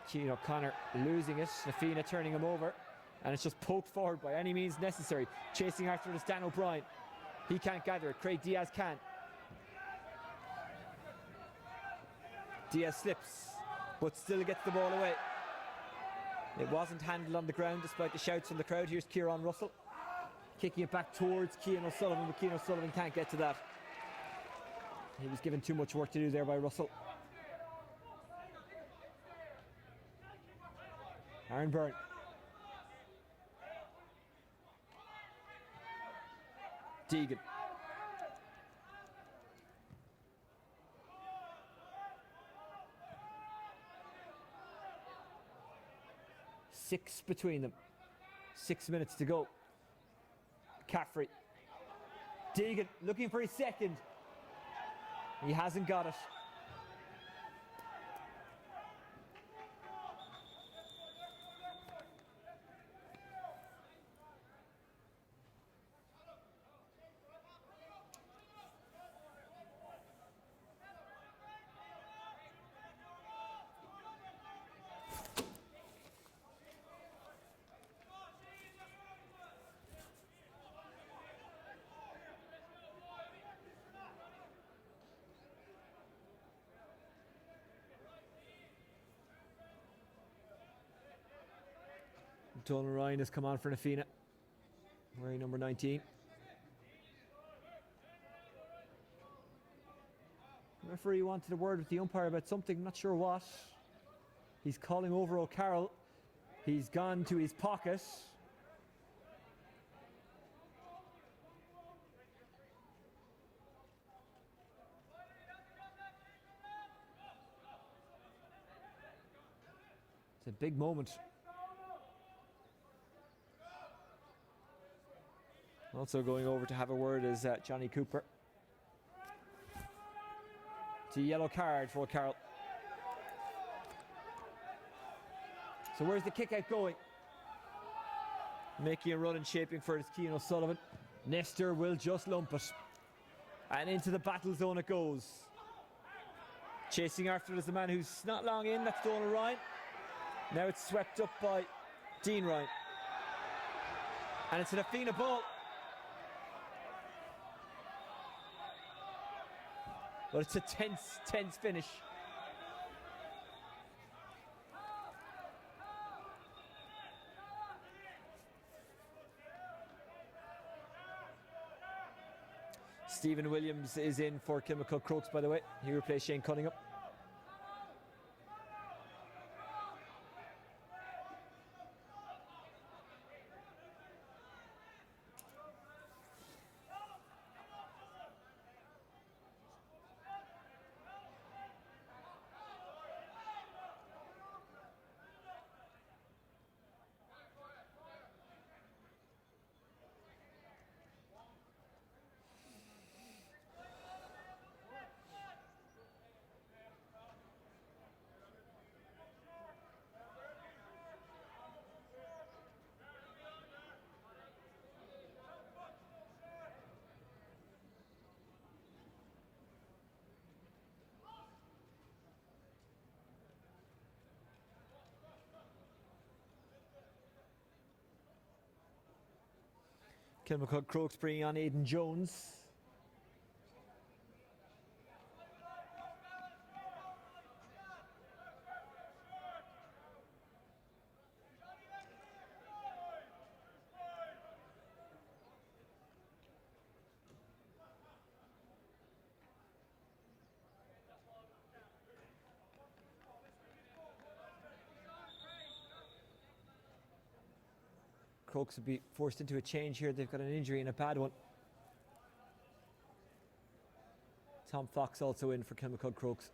Cian O'Connor losing it. Fianna turning him over, and it's just poked forward by any means necessary. Chasing after it is Dan O'Brien. He can't gather it. Craig Diaz can. Diaz slips, but still gets the ball away. It wasn't handled on the ground despite the shouts from the crowd. Here's Kieran Russell kicking it back towards Cian O'Sullivan, but Cian O'Sullivan can't get to that. He was given too much work to do there by Russell. Aaron Byrne. Deegan. Six between them. 6 minutes to go. Caffrey. Deegan looking for his second. He hasn't got it. Donald Ryan has come on for Fianna, wearing number 19. The referee wanted a word with the umpire about something, not sure what. He's calling over O'Carroll. He's gone to his pocket. It's a big moment. Also going over to have a word is Johnny Cooper. It's a yellow card for O'Carroll. So where's the kick out going? Making a run and shaping for it is Cian O'Sullivan. Nestor will just lump it. And into the battle zone it goes. Chasing after it is the man who's not long in, that's Donal Ryan. Now it's swept up by Dean Ryan. And it's an Fianna ball. But it's a tense finish. Stephen Williams is in for Kilmacud Crokes, by the way. He replaced Shane Cunningham. Kilmacud Crokes bringing on Aidan Jones. Crokes will be forced into a change here. They've got an injury and a bad one. Tom Fox also in for Kilmacud Crokes.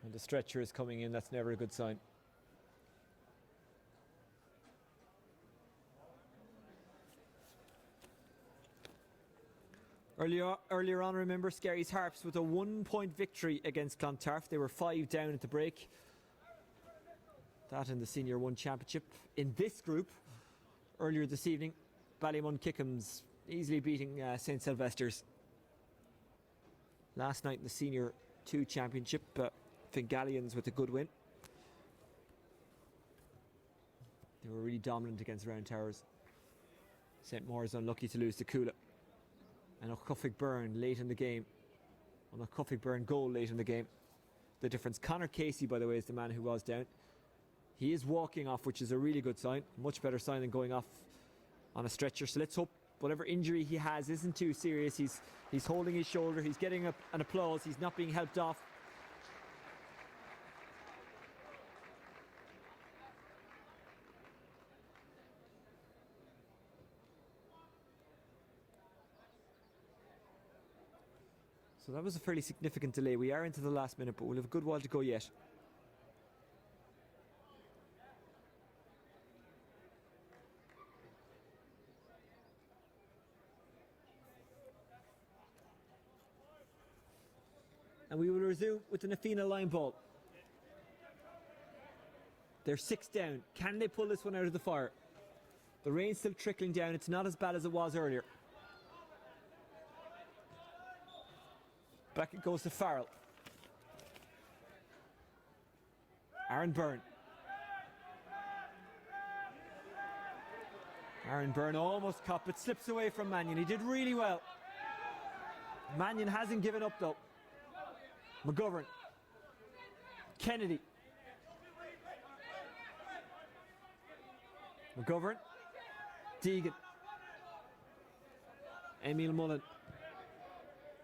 And the stretcher is coming in, that's never a good sign. Earlier on, remember, Skerries Harps with a 1-point victory against Clontarf. They were 5 down at the break. That in the Senior 1 Championship. In this group, earlier this evening, Ballymun-Kickham's easily beating St Sylvester's. Last night in the Senior 2 Championship, Fingallians with a good win. They were really dominant against Round Towers. St Maur's unlucky to lose to Coola. And O'Cuffig Byrne late in the game. An O'Cuffig Byrne goal late in the game. The difference. Conor Casey, by the way, is the man who was down. He is walking off, which is a really good sign. Much better sign than going off on a stretcher. So let's hope whatever injury he has isn't too serious. He's holding his shoulder. He's getting an applause. He's not being helped off. So that was a fairly significant delay. We are into the last minute, but we'll have a good while to go yet. And we will resume with the Fianna line ball. They're 6 down. Can they pull this one out of the fire? The rain's still trickling down. It's not as bad as it was earlier. Back it goes to Farrell. Aaron Byrne. Aaron Byrne almost caught, but slips away from Mannion. He did really well. Mannion hasn't given up though. McGovern. Kennedy. McGovern. Deegan. Emil Mullen.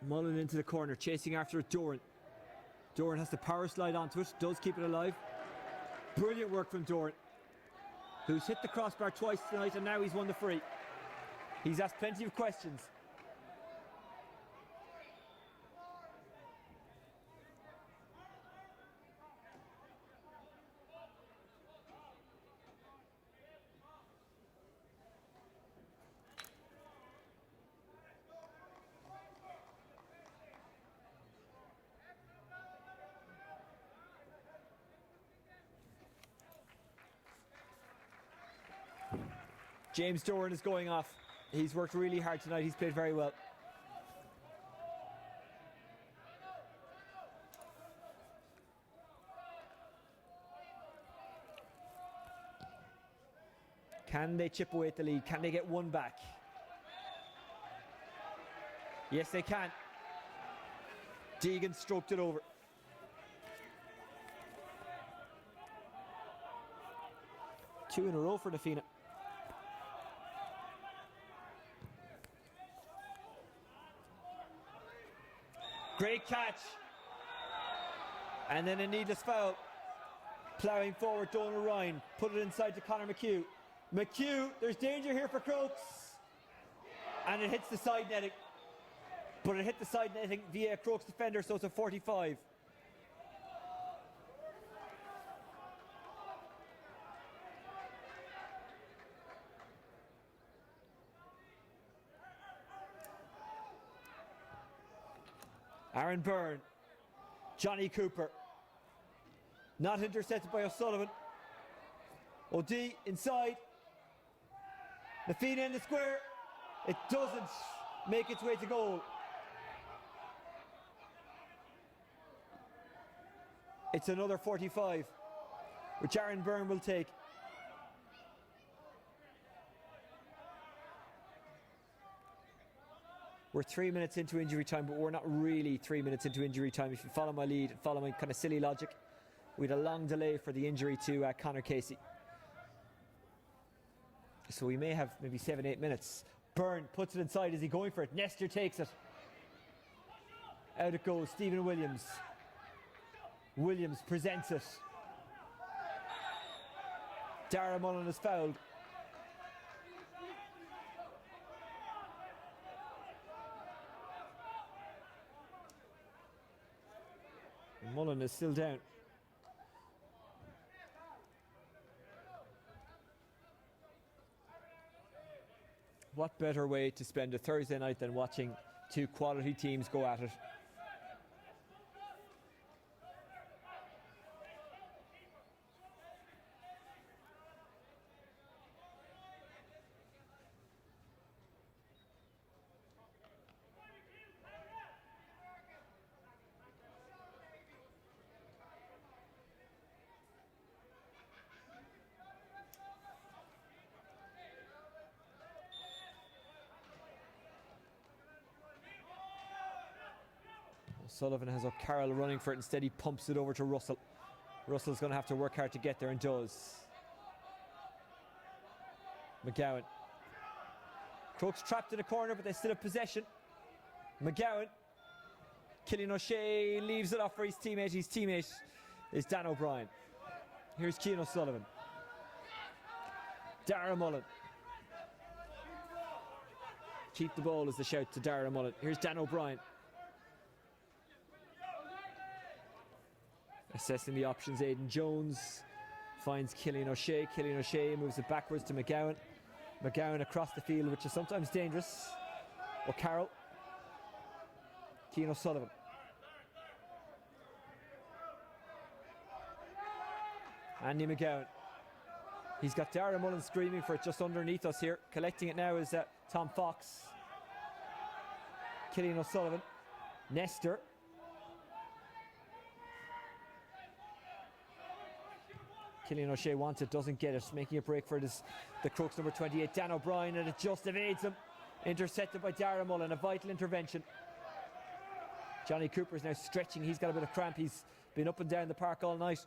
Mullen into the corner, chasing after it, Doran. Doran has the power slide onto it, does keep it alive. Brilliant work from Doran. who's hit the crossbar twice tonight and now he's won the free. He's asked plenty of questions. James Doran is going off. He's worked really hard tonight. He's played very well. Can they chip away at the lead? Can they get one back? Yes, they can. Deegan stroked it over. Two in a row for the Fianna. Great catch. And then a needless foul. Ploughing forward, Donal Ryan. Put it inside to Conor McHugh. McHugh, there's danger here for Crokes. And it hits the side netting. But it hit the side netting via Crokes defender, so it's a 45. Aaron Byrne, Johnny Cooper, not intercepted by O'Sullivan. O'D inside, the Fianna in the square, it doesn't make its way to goal. It's another 45, which Aaron Byrne will take. We're 3 minutes into injury time, but we're not really 3 minutes into injury time. If you follow my lead, follow my kind of silly logic, we had a long delay for the injury to Conor Casey. So we may have maybe 7-8 minutes. Byrne puts it inside. Is he going for it? Nestor takes it. Out it goes. Stephen Williams. Williams presents it. Dara Mullen is fouled. Mullen is still down. What better way to spend a Thursday night than watching two quality teams go at it? Sullivan has O'Carroll running for it. Instead, he pumps it over to Russell. Russell's going to have to work hard to get there and does. McGowan. Crokes trapped in a corner, but they still have possession. McGowan. Killian O'Shea leaves it off for his teammate. His teammate is Dan O'Brien. Here's Cian O'Sullivan. Dara Mullen. Keep the ball is the shout to Dara Mullen. Here's Dan O'Brien. Assessing the options, Aidan Jones finds Killian O'Shea. Killian O'Shea moves it backwards to McGowan. McGowan across the field, which is sometimes dangerous. O'Carroll. Cian O'Sullivan. Andy McGowan. He's got Dara Mullen screaming for it just underneath us here. Collecting it now is Tom Fox. Killian O'Sullivan. Nestor. Killian O'Shea wants it, doesn't get it. Making a break for it is the Crokes number 28, Dan O'Brien, and it just evades him. Intercepted by Dara Mullen, a vital intervention. Johnny Cooper is now stretching. He's got a bit of cramp. He's been up and down the park all night.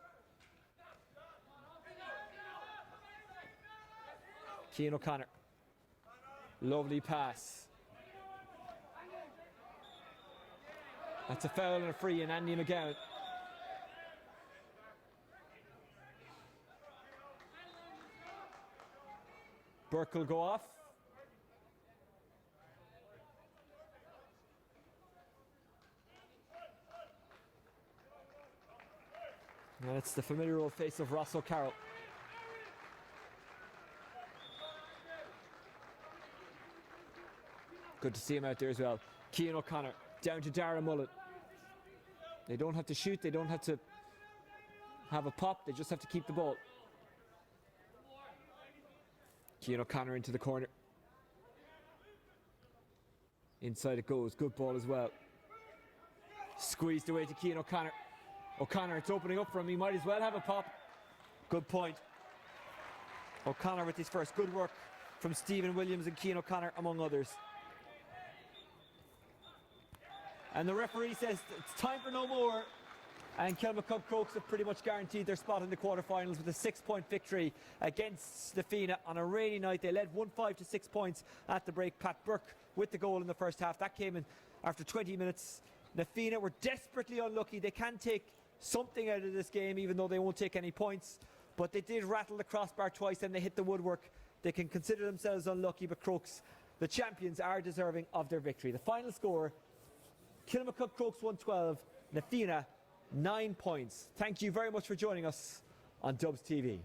Cian O'Connor. Lovely pass. That's a foul and a free in Andy McGowan. Burke will go off. And it's the familiar old face of Ross O'Carroll. Good to see him out there as well. Cian O'Connor down to Dara Mullen. They don't have to shoot, they don't have to have a pop, they just have to keep the ball. Cian O'Connor into the corner. Inside it goes, good ball as well. Squeezed away to Cian O'Connor. O'Connor, it's opening up for him, he might as well have a pop. Good point. O'Connor with his first, good work from Stephen Williams and Cian O'Connor among others. And the referee says it's time for no more. And Kilmacud Crokes have pretty much guaranteed their spot in the quarterfinals with a 6-point victory against the Fianna on a rainy night. They led 1-5 to 6 points at the break. Pat Burke with the goal in the first half. That came in after 20 minutes. The Fianna were desperately unlucky. They can take something out of this game, even though they won't take any points. But they did rattle the crossbar twice and they hit the woodwork. They can consider themselves unlucky, but Crokes, the champions, are deserving of their victory. The final score: Kilmacud Crokes 112, the Fianna 9 points. Thank you very much for joining us on DubsTV.